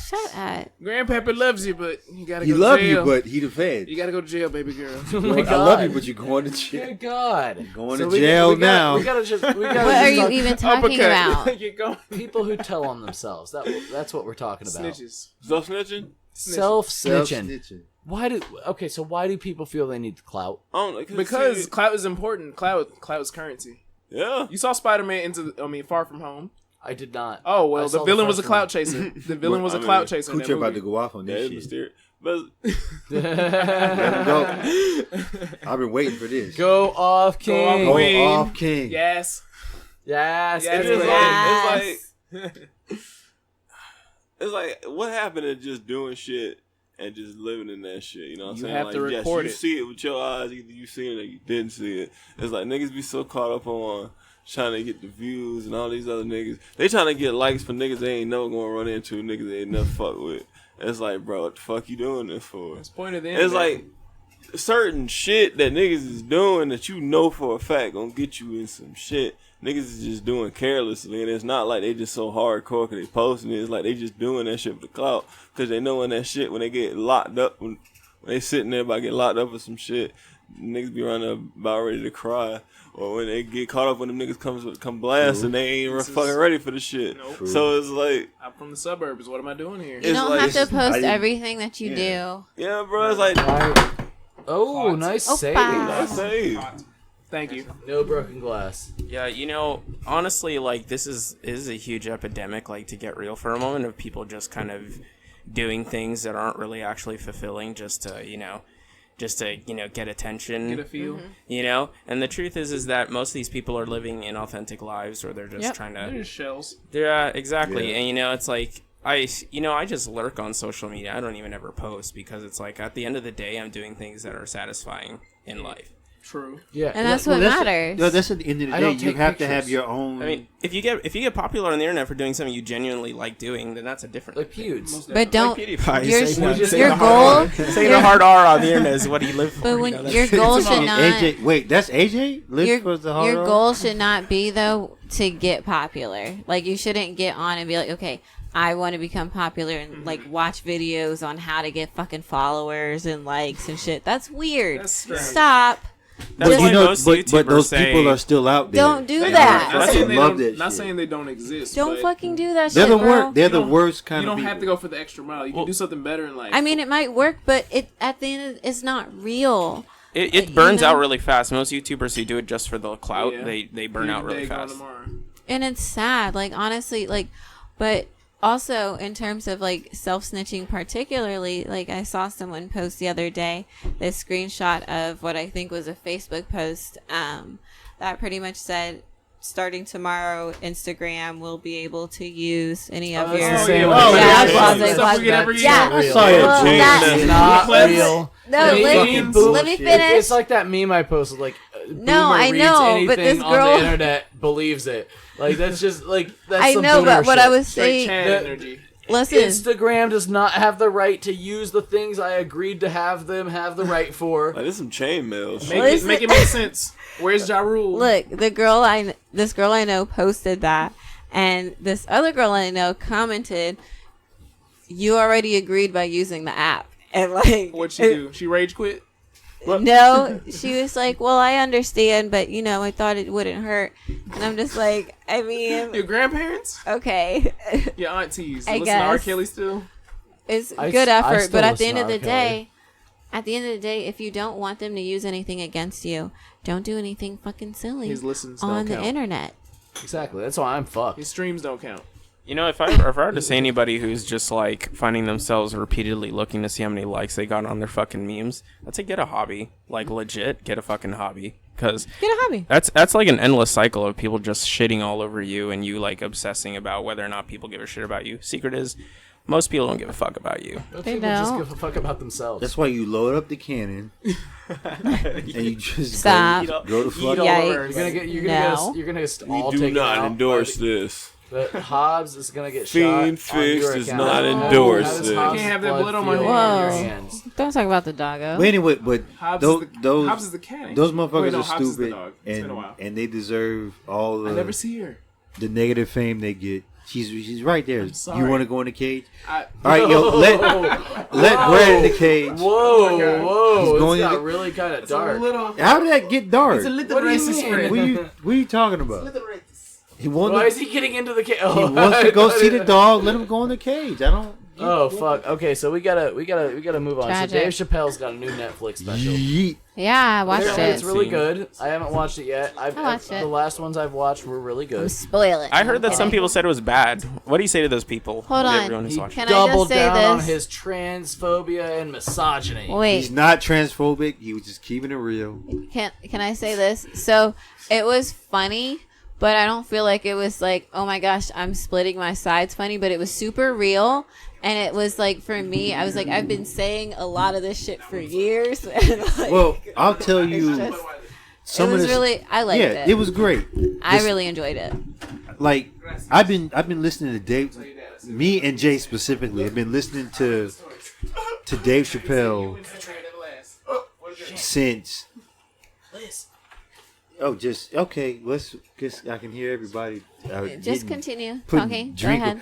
Shut up. Grandpapa loves you, but you gotta He go love to you, jail. but he the feds. You gotta go to jail, baby girl. Oh my I God. love you, but you're going to jail. Good God. Going So to jail now. We gotta just. We gotta What are just you talk- even talking about? Get going. People who tell on themselves. That's what we're talking about. Snitches. Self snitching? Self snitching. Self-snitching. Why do? Okay, so why do people feel they need clout? I don't know. Because see, clout is important. Clout is currency. yeah. You saw Spider-Man Far From Home. I did not. Oh I well, saw the villain was a first clout chaser. The villain was a I mean, clout chaser. in that Coochie about to movie. go off on That this is shit. mysterious. But Let him go. I've been waiting for this. Go off, Go off, King. Go Queen. off, King. Yes. Yes, Yes, it's it's great. like, it's like what happened to just doing shit and just living in that shit? You know what I'm You saying? have like, to yes, record you it. see it with your eyes, either you seen it or you didn't see it. It's like niggas be so caught up on trying to get the views and all these other niggas. They trying to get likes for niggas they ain't never gonna run into, niggas they ain't never fuck with. It's like, bro, what the fuck you doing this for? That's the point of the It's internet. like certain shit that niggas is doing that you know for a fact gonna get you in some shit. Niggas is just doing carelessly, and it's not like they just so hardcore because they posting it. It's like they just doing that shit for the clout because they know when that shit, when they get locked up, when they sitting there about to get locked up for some shit, niggas be running about ready to cry. Or when they get caught up when them niggas come blast and they ain't fucking ready for the shit. Nope. So it's like, I'm from the suburbs. What am I doing here? You It's don't like- have to I post didn't- everything that you do. yeah, bro, it's like, Oh, nice Opa. save. I say, Thank you. No broken glass. Yeah, you know, honestly, like this is a huge epidemic. Like to get real for a moment, of people just kind of doing things that aren't really actually fulfilling, just to get attention. Get a feel. You know, and the truth is that most of these people are living inauthentic lives, or they're just Yep. trying They're to. just shells. Yeah, exactly. Yeah. And you know, it's like I just lurk on social media. I don't even ever post because it's like at the end of the day, I'm doing things that are satisfying in life. True. Yeah, And that's what matters. No, that's at the end of the I day. don't You take have to pictures. have your own. I mean, if you get popular on the internet for doing something you genuinely like doing, then that's a different. like peuds. But don't. PewDiePie. Your, Saying your the goal. Saying the hard R on the internet is what he lived for. But you when know, that's- your goal should not. AJ, wait, that's AJ. Live for the hard Your R? goal should not be though to get popular. Like you shouldn't get on and be like, okay, I want to become popular and like watch videos on how to get fucking followers and likes and shit. That's weird. That's strange. Stop. That's But why you know, most but YouTubers those say, people are still out there. Don't do They that. Not I saying, they love don't, that not shit. saying they don't exist. Don't but fucking do that They're shit, the bro. worst. They're the don't- worst kind You of don't people. have to go for the extra mile. You can do something better in life. I mean, it might work, but it at the end, it's not real. it you burns know? out really fast. Most YouTubers who do it just for the clout, Yeah. they burn out really Today, gone fast. tomorrow. And it's sad, like honestly, like, but also in terms of like self-snitching particularly, like I saw someone post the other day this screenshot of what I think was a Facebook post that pretty much said, starting tomorrow, Instagram will be able to use any of that's your the same Oh, with yeah, Facebook. blase, Stuff blase. we get every Yeah. year. I saw it. Well, James. that- It's not Clips. real. No, Any let, bullshit. let me finish. It's like that meme I posted. Like, No, boomer I reads know, but anything this on girl- the internet believes it. Like that's just like that's I some know, boomer but what shit. I was Straight saying, Chad The- energy. listen, Instagram does not have the right to use the things I agreed to have them have the right for. like, there's some chain mails. Make it make sense. Where's Ja Rule? look, this girl I know posted that, and this other girl I know commented, "You already agreed by using the app," and like, What'd she do? She rage quit? No, she was like, "Well, I understand, but you know, I thought it wouldn't hurt," and I'm just like, I mean, Your grandparents? okay, Your aunties? I Listen to R. guess. Kelly still? it's I good s- I effort, still but at the listen end to of the R. Kelly. day. At the end of the day, if you don't want them to use anything against you, don't do anything fucking silly His listens on don't the count. internet. Exactly. That's why I'm fucked. His streams don't count. You know, if I were to say anybody who's just like finding themselves repeatedly looking to see how many likes they got on their fucking memes, I'd say get a hobby. Like legit, get a fucking hobby. Because Get a hobby. that's like an endless cycle of people just shitting all over you and you like obsessing about whether or not people give a shit about you. Secret is, Most people don't give a fuck about you. Most They people just don't. give a fuck about themselves. That's why you load up the cannon and you just Stop. go to fuck. Yikes. You're gonna No. get We all do taken not out endorse by this. the Hobbs is gonna get Fiend shot. On your Fix does account. not How endorse does this. Hobbs' I can't have that blood blood on my feel hands. your Whoa. hands? Don't talk about the doggo. But anyway, but Hobbs those is the, those Hobbs is the cat. those motherfuckers Wait, no, are Hobbs is the stupid, dog. It's been a while. and they deserve all I never the see her. negative fame they get. She's right there. You sorry. want to go in the cage? I, All right, yo, let Brad in the cage. Whoa, God. whoa! He's It's going got to- really kind of it's a dark. little. How did that get dark? It's a little What do you racist mean? friend. What are you talking about? He wants Why to, is he getting into the cage? he wants to go see the dog. Let him go in the cage. I don't. Oh fuck! Okay, so we gotta move on. Tragic. So Dave Chappelle's got a new Netflix special. Yeet. Yeah, I watched Apparently it. It's really good. I haven't watched it yet. I watched it. The last ones I've watched were really good. Spoil it. I heard that Okay. some people said it was bad. What do you say to those people? Hold on. Everyone who's watching. Can I Doubled just say down on this? his transphobia and misogyny. Wait. He's not transphobic. He was just keeping it real. Can I say this? So it was funny, but I don't feel like it was like, oh my gosh, I'm splitting my sides funny, but it was super real. And it was like, for me, I was like, I've been saying a lot of this shit for years. And like, Well, I'll tell you, just- some it of was this. really, I liked Yeah, it. it was great. I really enjoyed it. Like I've been listening to Dave, me and Jay specifically have been listening to Dave Chappelle since. Oh, just okay. Let's just I can hear everybody. Just getting- continue putting talking. Go drink- ahead.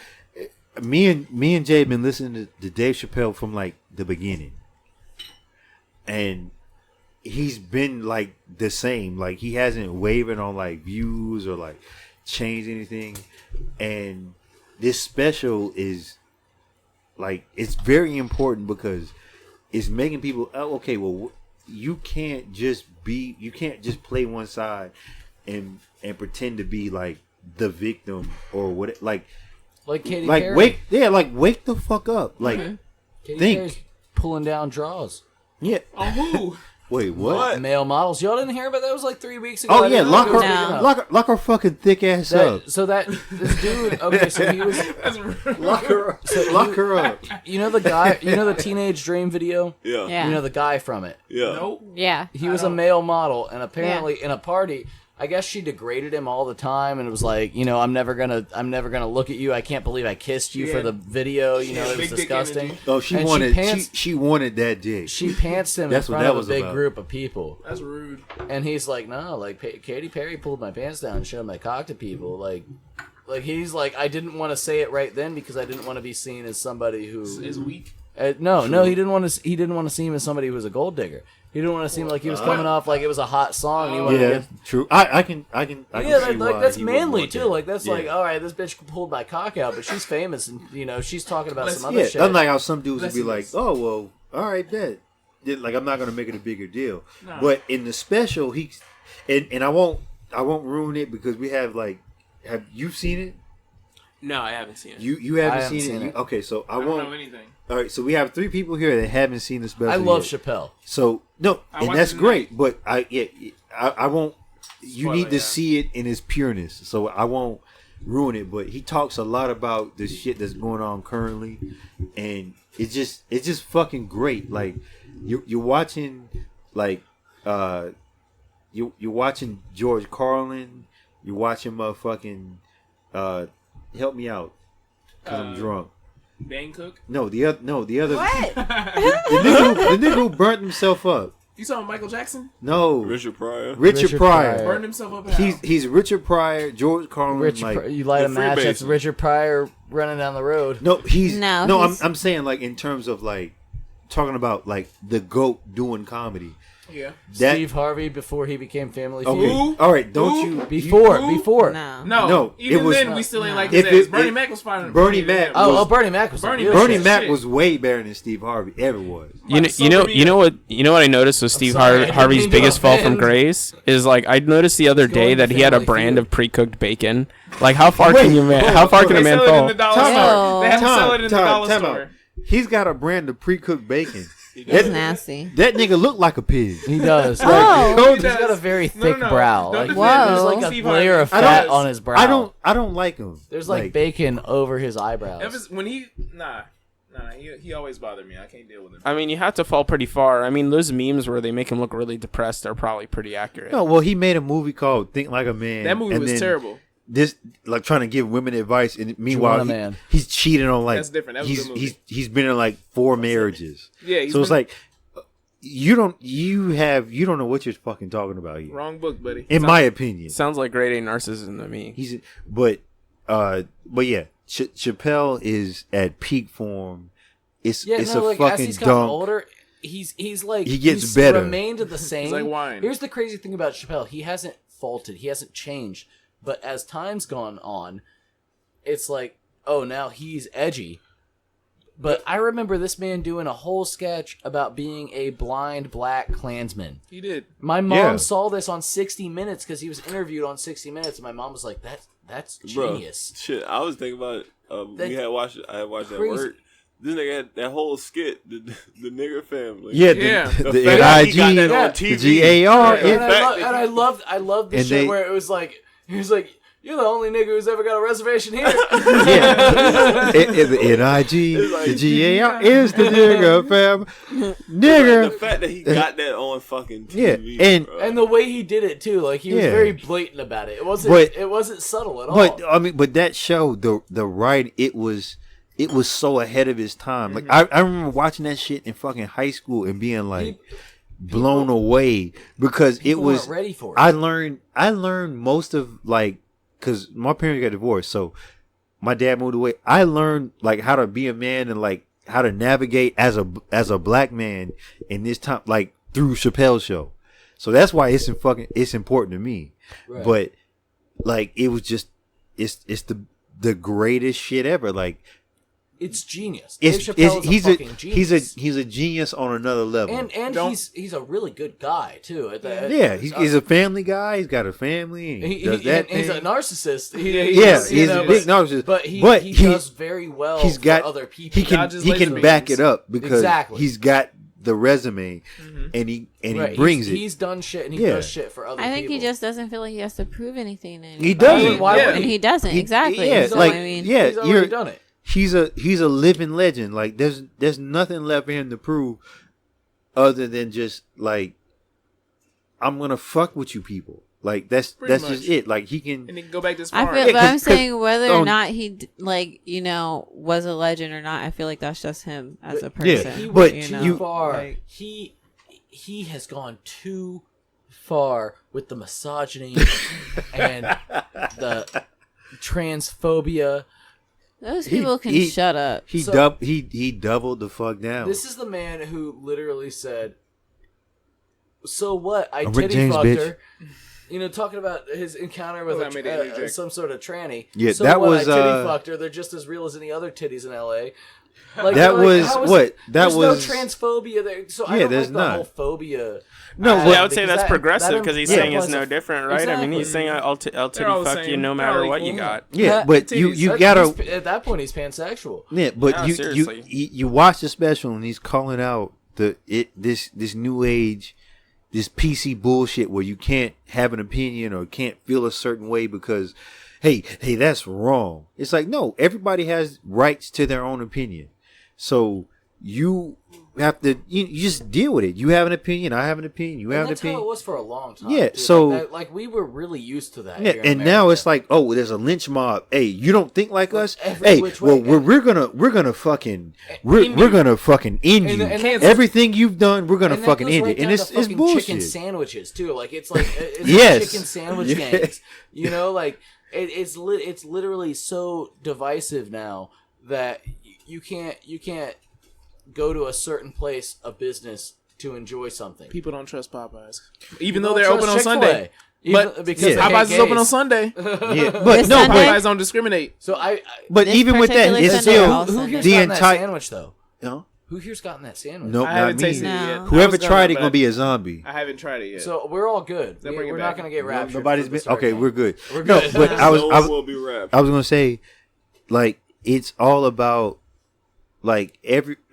Me and Jay have been listening to Dave Chappelle from like the beginning, and he's been like the same. Like he hasn't wavered on like views or like changed anything. And this special is like it's very important because it's making people. Oh, okay, well, you can't just play one side and pretend to be like the victim or what like Katy like Perry. wake the fuck up. Like Katy think. Perry's pulling down draws. Yeah. Oh, who? Wait, what? Male models. Y'all didn't hear about that? It was like 3 weeks ago. Oh I yeah, didn't lock know it her, was big enough. lock her fucking thick ass up. This dude. Okay, so he was. Lock her up. You know the guy. You know the Teenage Dream video. Yeah. Yeah. You know the guy from it. Yeah. Nope. Yeah. He was a male model, and apparently in a party, I guess she degraded him all the time, and it was like, I'm never gonna look at you. I can't believe I kissed you for the video. It was big dick disgusting. energy. Oh, she And wanted she wanted that dick. She pantsed him in That's what front that of a was big about. group of people, That's rude. and he's like, no, like Katy Perry pulled my pants down and showed my cock to people, like he's like, I didn't want to say it right then because I didn't want to be seen as somebody who Is weak. No, he didn't want to. He didn't want to seem as somebody who was a gold digger. He didn't want to seem like he was coming off like it was a hot song. And he wanted to Yeah, get, true. I can yeah, see like why that's he wouldn't manly want too. that. Like that's Yeah. like, all right, this bitch pulled my cock out, but she's famous, and she's talking about some other Yeah, shit. unlike how some dudes would be Bless like, you. oh well, all right, bet. Like I'm not gonna make it a bigger deal. But in the special, and I won't ruin it because we have you seen it? No, I haven't seen it. You haven't, I haven't seen seen it? it. Okay, so I I don't know won't. anything. All right, so we have 3 people here that haven't seen the special. I love yet. Chappelle. So no, I and watched that's it great. But I won't. You Spoiler, need to yeah. see it in its pureness, so I won't ruin it. But he talks a lot about the shit that's going on currently, and it's just fucking great. Like you're watching you're watching George Carlin. You're watching motherfucking help me out because I'm drunk. Bang Cook. No, the other What? the nigga who burnt himself up. You saw Michael Jackson? No, Richard Pryor. Richard Pryor. Burned himself up. How? He's Richard Pryor, George Carlin. You light a the match. That's Freemason. Richard Pryor running down the road. No, he's No, he's- I'm saying like in terms of like talking about like the GOAT doing comedy. Yeah. That Steve Harvey before he became Family okay. Feud. Who? All right, don't Who? you Before. No. No. Even it was- then, we still ain't like If his ass. it- Bernie if- Mac was fine. Bernie Mac Oh, was- Bernie Mac was Bernie real Mac- Bernie shit. Mac shit. was way better than Steve Harvey ever was. You know, social media. you know what I noticed with Steve sorry, I didn't Harvey's mean to biggest fall from offend. grace is like I noticed the other day going that to he had a Family brand Feud. of pre-cooked bacon. Like how far Wait, can you man? hold How on, far hold can on. a They man sell it in fall? the dollar Time store. out. They have to sell it in the dollar time store. out. He's got a brand of pre-cooked bacon. That's nasty. That nigga looked like a pig. He does. Oh. He's got a very No, thick no, no. brow. Don't Like, defend Whoa. there's like a Steve layer Harvey. of I fat don't- on his brow. I don't like him. There's like bacon over his eyebrows. When he Nah, he always bothered me. I can't deal with him. I mean, you have to fall pretty far. I mean, those memes where they make him look really depressed are probably pretty accurate. No, well, he made a movie called Think Like a Man. That movie and was then terrible. This like trying to give women advice, and meanwhile Juwanna Mann. he's cheating on like That's different. That was a good movie. he's been in like 4 marriages. Yeah, So it's like you don't know what you're fucking talking about here. wrong book, buddy. In my opinion, Sounds like grade A narcissism to me. but yeah, Chappelle is at peak form. It's a like, fucking as he's gotten dunk. older, he's like He gets he's better. Remained the same. He's like wine. Here's the crazy thing about Chappelle: he hasn't faltered, he hasn't changed. But as time's gone on, it's like, oh, now he's edgy. But I remember this man doing a whole sketch about being a blind black Klansman. He did. My mom Yeah. saw this on 60 Minutes because he was interviewed on 60 Minutes, and my mom was like, "That's genius." Bro, shit, I was thinking about I had watched that crazy. work. This nigga had that whole skit, the nigger family. Yeah, Yeah. the The fact that he got NIG, that on the TV. GAR. And yeah. I loved the And shit they- where it was like, he was like, "You're the only nigga who's ever got a reservation here." Yeah. The NIG, the GAR is the nigger fam. Nigger. The fact that he got that on fucking Yeah, TV, and- bro. And the way he did it too, like he was Yeah. very blatant about it. But- It wasn't subtle at all. But I mean, but that show, the writing, it was so ahead of his time. Like I remember watching that shit in fucking high school and being like blown away because it people was. weren't ready for it. I learned most of like because my parents got divorced, so my dad moved away. I learned like how to be a man and like how to navigate as a black man in this time, like through Chappelle's show. So that's why it's important to me. Right. But like it was just it's the greatest shit ever. Like it's genius. Dave Chappelle is he's a fucking genius. he's a genius on another level. and he's a really good guy too. Yeah, he's a family guy. He's got a family. And he does that and he's a thing. narcissist. He's a big narcissist. But he does very well he's got, for other people. He can Dodges he laser can back beams. it up because Exactly. he's got the resume and he Right, brings it. He's done shit and he Yeah. does shit for other I people. think he just doesn't feel like he has to prove anything to anybody. He doesn't. Why Yeah. would And he doesn't, exactly. Yeah, So, like I mean, yeah, He's already done it. He's a living legend. Like there's nothing left for him to prove other than just like I'm gonna fuck with you people. Like that's Pretty just much. it. Like he can. And he can go back this I far. feel, Yeah, but I'm 'cause- saying whether or um, not he was a legend or not, I feel like that's just him as a Yeah, person. He but went you know? too far. Like- He has gone too far with the misogyny and the transphobia. Those He- people can he- shut up. He So- he doubled the fuck down. This is the man who literally said, "So what? I I'm Rick titty James, fucked bitch." her." You know, talking about his encounter with Oh, that made it interject. some sort of tranny. Yeah, so that what, was, I titty uh, fucked her. They're just as real as any other titties in LA. Like, That was how is what? it- That there's was- no transphobia there. So I Yeah, don't there's like the not. whole phobia. No, aspect, Yeah, I would say because that's that- progressive that because he's implies saying it's a- no different, right? I mean, he's saying I'll titty all the fuck you same. no They're matter all what you equal. got. yeah, but you That's- gotta he's- at that point he's pansexual. yeah, but No, you seriously. you watch the special and he's calling out this new age, this PC bullshit where you can't have an opinion or can't feel a certain way because hey that's wrong. It's like no, everybody has rights to their own opinion, so you have to you just deal with it. You have an opinion, I have an opinion, you have And an that's how it opinion. was for a long time. Yeah, dude. so- like we were really used to that. Yeah, here in and now America. it's like, oh, there's a lynch mob. Hey, you don't think like us? every Hey, which way. well, we're gonna fucking we're gonna fucking end And- you. and that's- Everything you've done, we're gonna And that fucking goes end right it. And down it's to fucking bullshit. Chicken sandwiches too. Like it's like it's Yes. like chicken sandwich Yeah. gangs. You know, like it's literally so divisive now that you can't go to a certain place of business to enjoy something. People don't trust Popeyes, even People though they're don't open on trust Sunday. Chick-fil-A, But because Yeah. they Popeyes hate is open gays. on Sunday. Yeah, but This no, Sunday? Popeyes don't discriminate. So but This even with that, particular it's Sunday still or all who Sunday? here's the gotten that entire. sandwich though? No, Who here's gotten that sandwich? nope, I not haven't me. tasted it No. yet. Whoever I was tried it but gonna be a zombie. I haven't tried it yet. So we're all good. They'll bring it We're back. not gonna get raptured. Nobody's for been this okay. hurricane. We're good. We're No, good. but I was no I one was will be rapped. I was gonna say, like it's all about like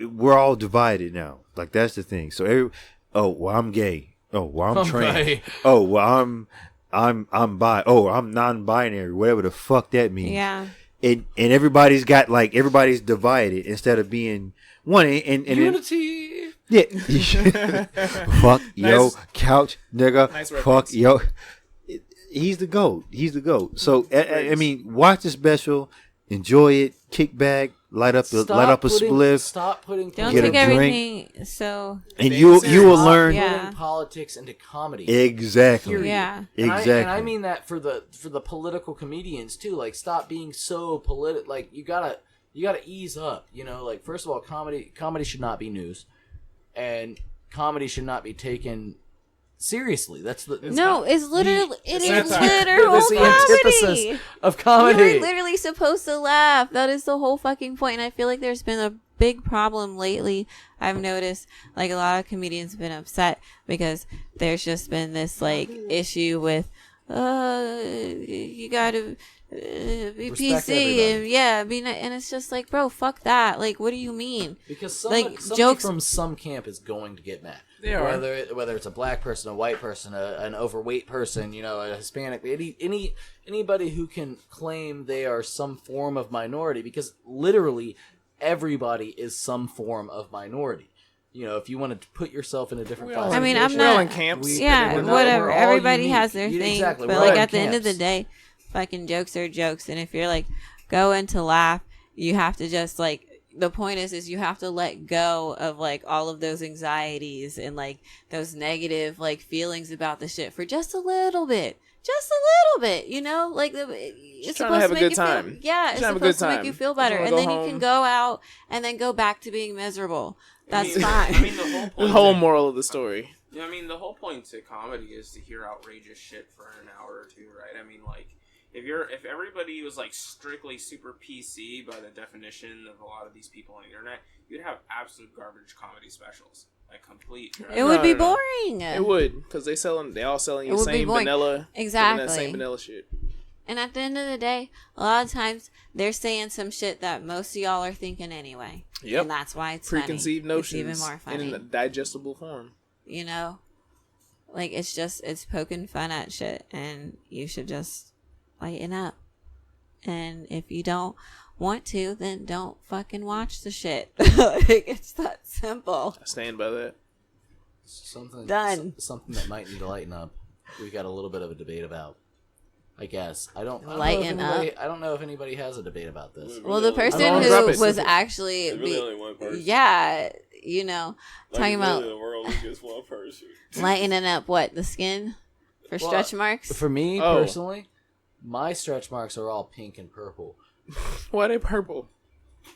we're all divided now. Like that's the thing. So I'm gay. Oh, well I'm trans. gay. Oh, well I'm bi. Oh, I'm non-binary. Whatever the fuck that means. Yeah. and everybody's got like everybody's divided instead of being one. And Unity. yeah, fuck yo Nice. couch nigga. Nice Fuck reference. yo. He's the GOAT. He's the GOAT. So I mean, watch the special, enjoy it, kick back, light up a spliff, Stop putting Don't Get a take drink. everything so. and you will Stop learn Yeah. putting politics into comedy. exactly. Period. Yeah. Exactly. And I mean that for the political comedians too. Like, stop being so political. Like, you gotta ease up. You know, like, first of all, comedy should not be news, and comedy should not be taken seriously. That's the No, it's literally it is satire. literal It's the antithesis comedy. of comedy. You're literally supposed to laugh. That is the whole fucking point. And I feel like there's been a big problem lately. I've noticed like a lot of comedians have been upset because there's just been this like issue with you gotta be Respect PC everybody. and yeah, and it's just like, bro, fuck that. Like, what do you mean? Because Like, somebody jokes- from some camp is going to get mad. They are. Whether it's a black person, a white person, an overweight person, you know, a Hispanic, anybody who can claim they are some form of minority, because literally everybody is some form of minority. You know, if you want to put yourself in a different We all- classification, I mean, I'm We're all not. in camps. Yeah, we're not- whatever. we're all Everybody unique. has their Yeah, thing, exactly. but We're like all in at the end of the camps. day, fucking jokes are jokes, and if you're like going to laugh, you have to just like. The point is you have to let go of like all of those anxieties and like those negative like feelings about the shit for just a little bit. You know, like it's trying to supposed have to a make good you time. feel. Yeah, it's Just have a good supposed to make time. you feel Just better, wanna and go then you home. can go out and then go back to being miserable. That's fine. I mean, the whole The point. whole moral of the story. I mean, the whole point to comedy is to hear outrageous shit for an hour or two, right? I mean, like, if everybody was like strictly super PC by the definition of a lot of these people on the internet, you'd have absolute garbage comedy specials, like complete. It would be no. boring. It would, because they all selling It you would be same boring. vanilla. Exactly. That same vanilla shit. And at the end of the day, a lot of times they're saying some shit that most of y'all are thinking anyway. Yep. And that's why it's Preconceived funny. notions It's even more funny. in a digestible form. You know? Like, it's poking fun at shit, and you should just lighten up. And if you don't want to, then don't fucking watch the shit. Like, it's that simple. I stand by that. something Done. something that might need to lighten up. We got a little bit of a debate about. I guess I don't Lighten know if anybody, I don't know if anybody has a debate about this. Well, the person don't drop who it. was actually, There's really only one person. yeah, you know, talking about the world is just one person. lightening up what, the skin for Well, stretch marks? For me Oh. personally, my stretch marks are all pink and purple Why they purple?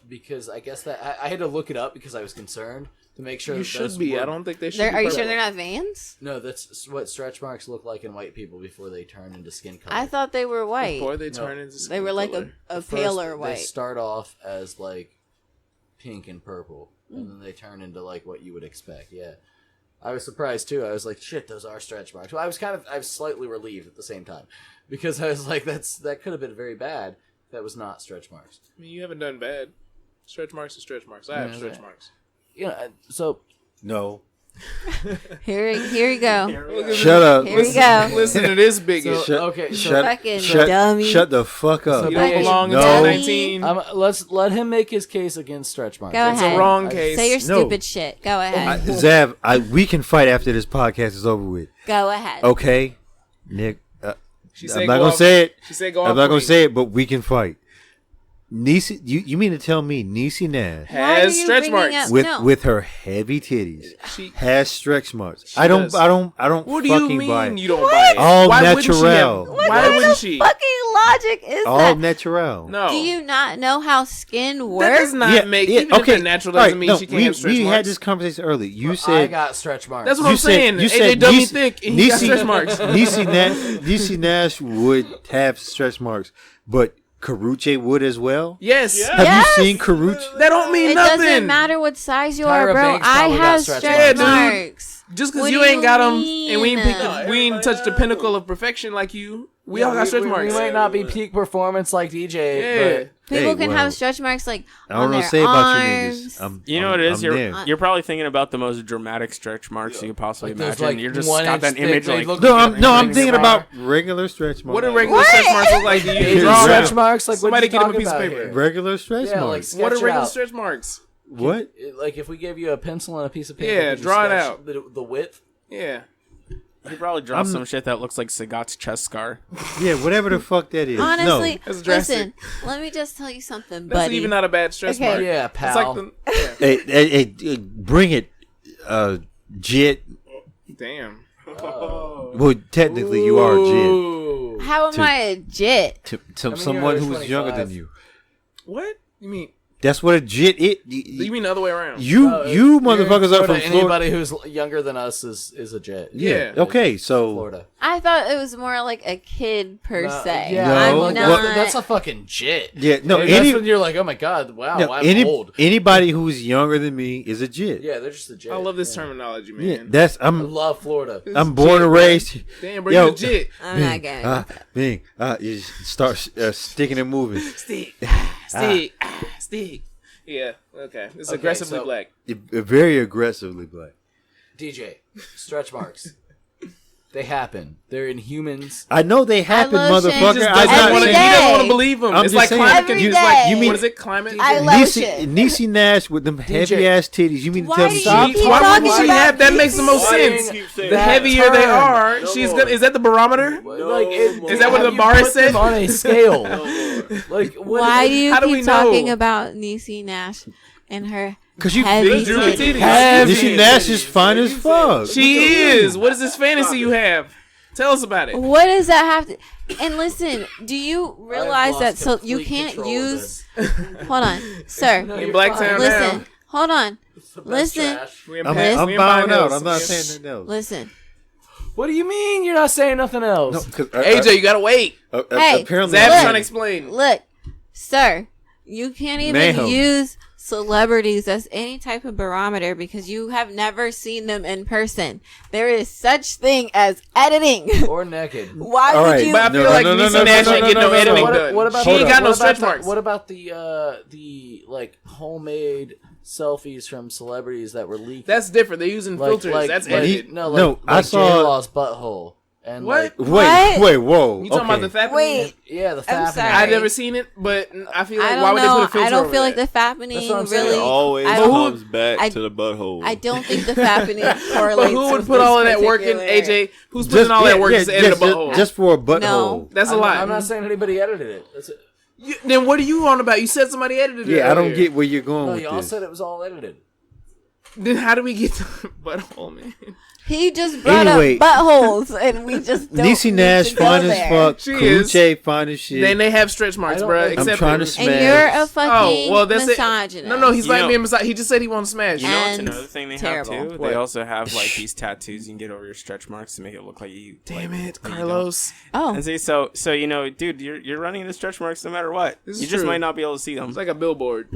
because I guess that I had to look it up because I was concerned to make sure You that those should be. were- I don't think they should. They're, be are you purple. sure they're not veins? No, that's what stretch marks look like in white people before they turn into skin color. I thought they were white. Before they No. turn into They skin were like color. a First, paler They white. start off as like pink and purple, and then they turn into like what you would expect. Yeah, I was surprised too. I was like, "Shit, those are stretch marks." Well, I was slightly relieved at the same time because I was like, that could have been very bad. If that was not stretch marks. I mean, you haven't done bad. Stretch marks are stretch marks. I have Yeah, stretch okay. marks. You know, so No. Here we go. Shut up. Here we go. Listen to this bigot. So- okay, so- Fucking dummy. Shut the fuck up. You don't Okay. belong in No. 2019. let's let him make his case against stretch marks. Go It's ahead. a wrong I- case. Say your No. stupid shit. Go ahead. Zav, we can fight after this podcast is over with. Go ahead. Okay? Nick, She said I'm not go going off- to say it. She said go I'm off not going free. to say it, but we can fight. Niecy, you mean to tell me Niecy Nash Why are Has you stretch bringing marks. up- with no. with her heavy titties She- has stretch marks? She I don't does. What What do you fucking mean buy it. you don't buy it? All Why wouldn't she have- natural. What Why kind wouldn't of she? fucking logic is All that? natural. No. Do you not know how skin That works? does not make even if they're natural All doesn't right, mean no, she can't have stretch we marks. had this conversation earlier. You I said got stretch marks. That's what you I'm said- saying. you AJ said dummy Niecy- thick and he got Niecy- stretch marks. Niecy Nash would have stretch marks, but Karuche would as well. Yes. Have Yes. you seen Karuche? That don't mean It nothing. doesn't matter what size you Tyra are, bro. Banks I probably got have stretch stretch marks. Yeah, dude. marks. Just because What you do ain't you got them and we ain't mean? touched the pinnacle of perfection like you, we all got stretch marks. We might not be peak performance like DJ, Yeah. People Hey, can well, have stretch marks like I don't on know their what to say about you arms. niggas. You know what it is? I'm there. You're probably thinking about the most dramatic stretch marks you could possibly Like those, imagine. like, You're just 1 got inch that thick, image they like look No, I'm Bring thinking it about regular stretch marks. What do regular stretch marks look like to you? Baby Draw it stretch out. marks. Like Somebody what get him a you piece of talking paper. about here? Regular stretch Yeah, like marks. sketch What are it regular out. stretch marks? What? Like if we gave you a pencil and a piece of paper, Yeah, could you draw it sketch out. the width. Yeah. You could probably draw some shit that looks like Sagat's chest scar. Yeah, whatever the fuck that is. Honestly, That's drastic. listen. Let me just tell you something, That's buddy. even not a bad stretch Okay. mark. Yeah, It's pal. like the Hey, bring it, Jit. damn. Well, technically, you are Jit. Ooh. How am To- I a jit? To you're someone only who's younger 25. than you. What? You mean? That's what a Jit is. You mean the other way around? You motherfuckers are from Florida. Anybody who's younger than us is a jet. Yeah. Okay, so Florida. I thought it was more like a kid per se. Yeah, No, I'm well, not. that's a fucking jet. yeah, no. Like, Any that's when you're like, oh my god, wow, no, I'm old. anybody who's younger than me is a Jit. Yeah, they're just a jet. I love this yeah. terminology, Yeah, man. that's I I'm love Florida. I'm born and raised. Damn, bro, Yo. you legit. I'm not going. Bing, you start sticking and moving. Stick, stick. Yeah, okay. It's Okay, aggressively so- black. Very aggressively black. DJ, stretch marks. They happen. They're in humans. I know they happen, I lotion. motherfucker. He just I'm doesn't not want to. Every He saying. doesn't want to day. believe him. I'm It's just like saying. climate. Every It's like day. you mean mean- what is it? Climate. I lotion. Niecy Nash with them heavy ass titties. You mean to Why tell do me you she? keep Why talking would she about have? That makes the most Why do you sense. keep saying The that? heavier they term. are, No she's more. gonna. Is that the barometer? Like, Is that what the you bar put said? them on a scale? Like, what, Why do you How do we keep talking know? about Niecy Nash and her 'Cause you heavy Big droopy titties? titties. Heavy Niecy Nash is fine as fuck. She is. What is this fantasy you have? Tell us about it. What does that have to? And listen, do you realize lost that? So you complete can't control of use. Hold on, sir. In Blacktown Listen. now. Hold on. the best Listen. trash. We in I'm Paris. We in bowing Pine out. Hills. I'm not Yeah. saying nothing else. Listen. What do you mean you're not saying nothing else? No, 'cause, AJ, you gotta wait. Hey, apparently, Zab's Look. trying to explain. Look, sir. You can't even Mayhem. use celebrities as any type of barometer because you have never seen them in person. There is such thing as editing. Or naked. Why All would right, you? But I feel No, like no, no, Niecy no, Nash no, ain't no, getting no, no no, editing no. done. What about she ain't got no what stretch about marks. What about the like homemade selfies from celebrities that were leaked? That's different. They're using filters. That's edited. No, I saw- J-Law's butthole. And What? Like, What? Wait, whoa. You talking about the okay. fapping? Wait. yeah, the I'm fapping. sorry. I've never seen it, but I feel like I why don't would they know. put a filter I don't over feel like that? the fappening That's what I'm saying. really. It always I don't- comes back I- to the butthole. I don't think the fappening correlates. But who would with put all of this that work in, particular- AJ? Who's putting all that work to edit a butthole? just for a butthole. That's a I'm, lie. I'm not saying anybody edited it. That's it. Then what are you on about? You said somebody edited it. Yeah, I don't earlier. get where you're going No, with y'all this. said it was all edited. Then how do we get to butthole, man? He just brought Anyway. up buttholes, and we just don't Niecy need Nash, to go fine as there. fuck. She is. Kaluche, fine as shit. Then they have stretch marks, I don't bro. think- I'm Accept trying it. to And smash. you're a fucking Oh, well, that's it. misogynist. No, he's You like know- me and He just said he wants to smash. You know what's And another thing they terrible. have too? What? They also have like these tattoos you can get over your stretch marks to make it look like you. Damn like, it, like you Carlos. Oh, don't. And see, so you know, dude, you're running the stretch marks no matter what. This You is just true. might not be able to see them. It's like a billboard.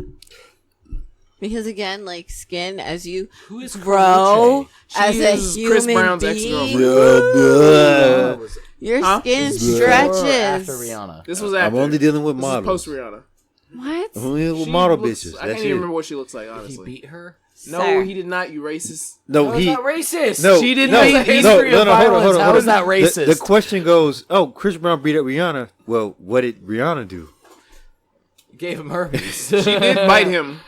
because again, like skin, as you Who is grow She as a is human Chris Brown's being, Bruh. your Huh? skin After stretches. Rihanna. This was I'm after. only dealing with This is models. post Rihanna. What? I'm only dealing with She model looks- bitches. I That's can't even remember it. what she looks like, He honestly. beat her. No, Sir. he did not. You racist. No, That's he. not racist. No, She didn't no, make no, history no, of no, hold on, violence. hold on, How hold is on. that racist? The question goes, oh, Chris Brown beat up Rihanna. Well, what did Rihanna do? Gave him herpes. She did bite him.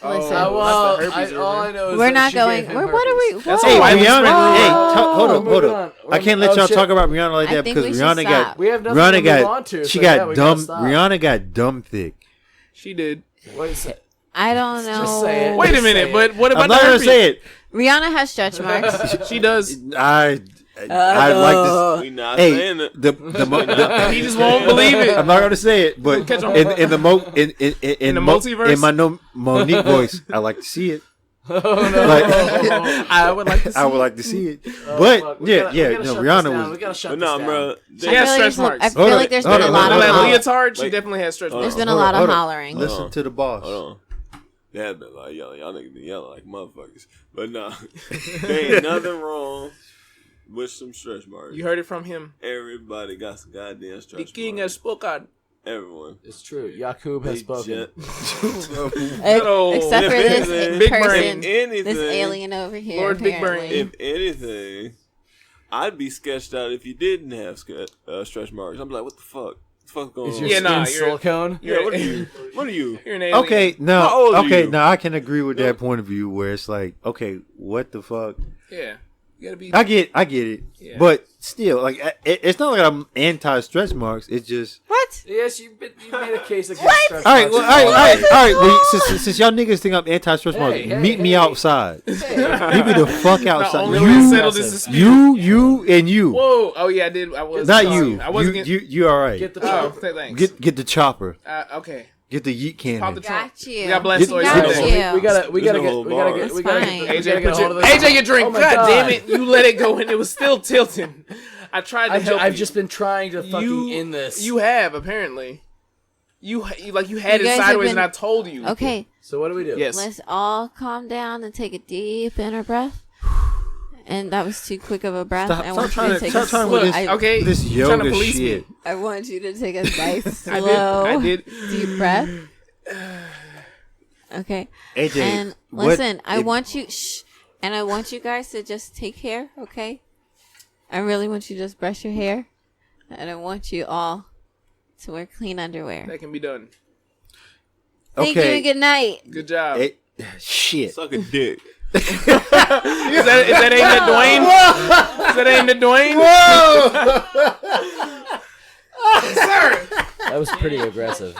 Listen. well, Not the herpes all I know is We're that not she gave going. him What are we? herpes. That's whoa. Hey, why we Rihanna. friendly. Hey, Oh, hold up, hold moving up. on. I can't let Oh, y'all shit. talk about Rihanna like I that think because we should Rihanna stop. got. We have nothing Rihanna to move on got. to. She so yeah, got we gotta dumb. stop. Rihanna got dumb thick. She did. What is it? I don't know. Just say it. Wait a Just minute, say but what about I'm not the gonna herpes? say it. Rihanna has stretch marks. She does. I like We not this. Hey, saying it. the He just won't believe it. I'm not gonna say it, but Catch on. in the the multiverse? in my Monique voice, I like to see it. Oh no! Like, I would like to see I would like to see it, but Fuck, we yeah, gotta- yeah. we gotta No, shut Rihanna this down. We was. gotta shut But this no, down. bro. She I has feel like stretch there's marks. I feel Hold like on, there's hold been a on, lot On of that hold on. leotard, she Wait. definitely has stretch Hold marks. there's been a Hold on, lot of hold on. hollering. Listen to the boss. Hold on. They had been like yelling. Y'all niggas been yelling like motherfuckers. But nah, there ain't nothing wrong with some stretch marks. You heard it from him. Everybody got some goddamn stretch marks. The king has spoken. Everyone. It's true. Yakub has spoken. Except for this Big person, brain. this alien over here. Lord Big Brain. apparently. If anything, I'd be sketched out if you didn't have stretch marks. I'm like, what the fuck? What the fuck going Is on? your Yeah, skin nah, silicone? Yeah, what are you? What are you? You're an alien. Okay, How no, old are okay, you? now I can agree with that point of view where it's like, okay, what the fuck? Yeah. You gotta be. I get it, Yeah. but still, like, it's not like I'm anti-stretch marks. It's just What? Yes, you made a case against stretch all right. marks. Well, all right. Well, since y'all niggas think I'm anti-stretch marks, Hey, meet me hey. outside. Meet me the fuck Not outside. only way to settle this dispute. You, and you. Whoa. Oh yeah, I did. I was. Not sorry. you. I wasn't. You all right? Get the Oh, chop. thanks. Get the chopper. Okay. Get the yeet cannon. Pop the trunk. Got you. We got blessed Get- stories got today. you. We gotta There's get. no We gotta bar. get. We It's gotta fine. get. we AJ, gotta get put a hold of your, this. AJ, your drink. Oh my God God. damn it! You let it go and it was still tilting. I tried to help I've you. just been trying to fucking end this. You have apparently. You had You it guys have sideways, been- and I told you. Okay, So what do we do? Yes. let's all calm down and take a deep inner breath. And that was too quick of a breath. Stop I want trying you to to take stop a trying slow. with this. Okay. This You're trying to yoga police shit. me. I want you to take a nice, I slow, did. deep breath. Okay. AJ, And what listen, I if- want you, and I want you guys to just take care, okay? I really want you to just brush your hair, and I want you all to wear clean underwear. That can be done. Thank you Okay. and good night. Good job. Shit. Suck a dick. Is that aimed at Dwayne? Is that aimed at Dwayne? Sir. That was pretty aggressive.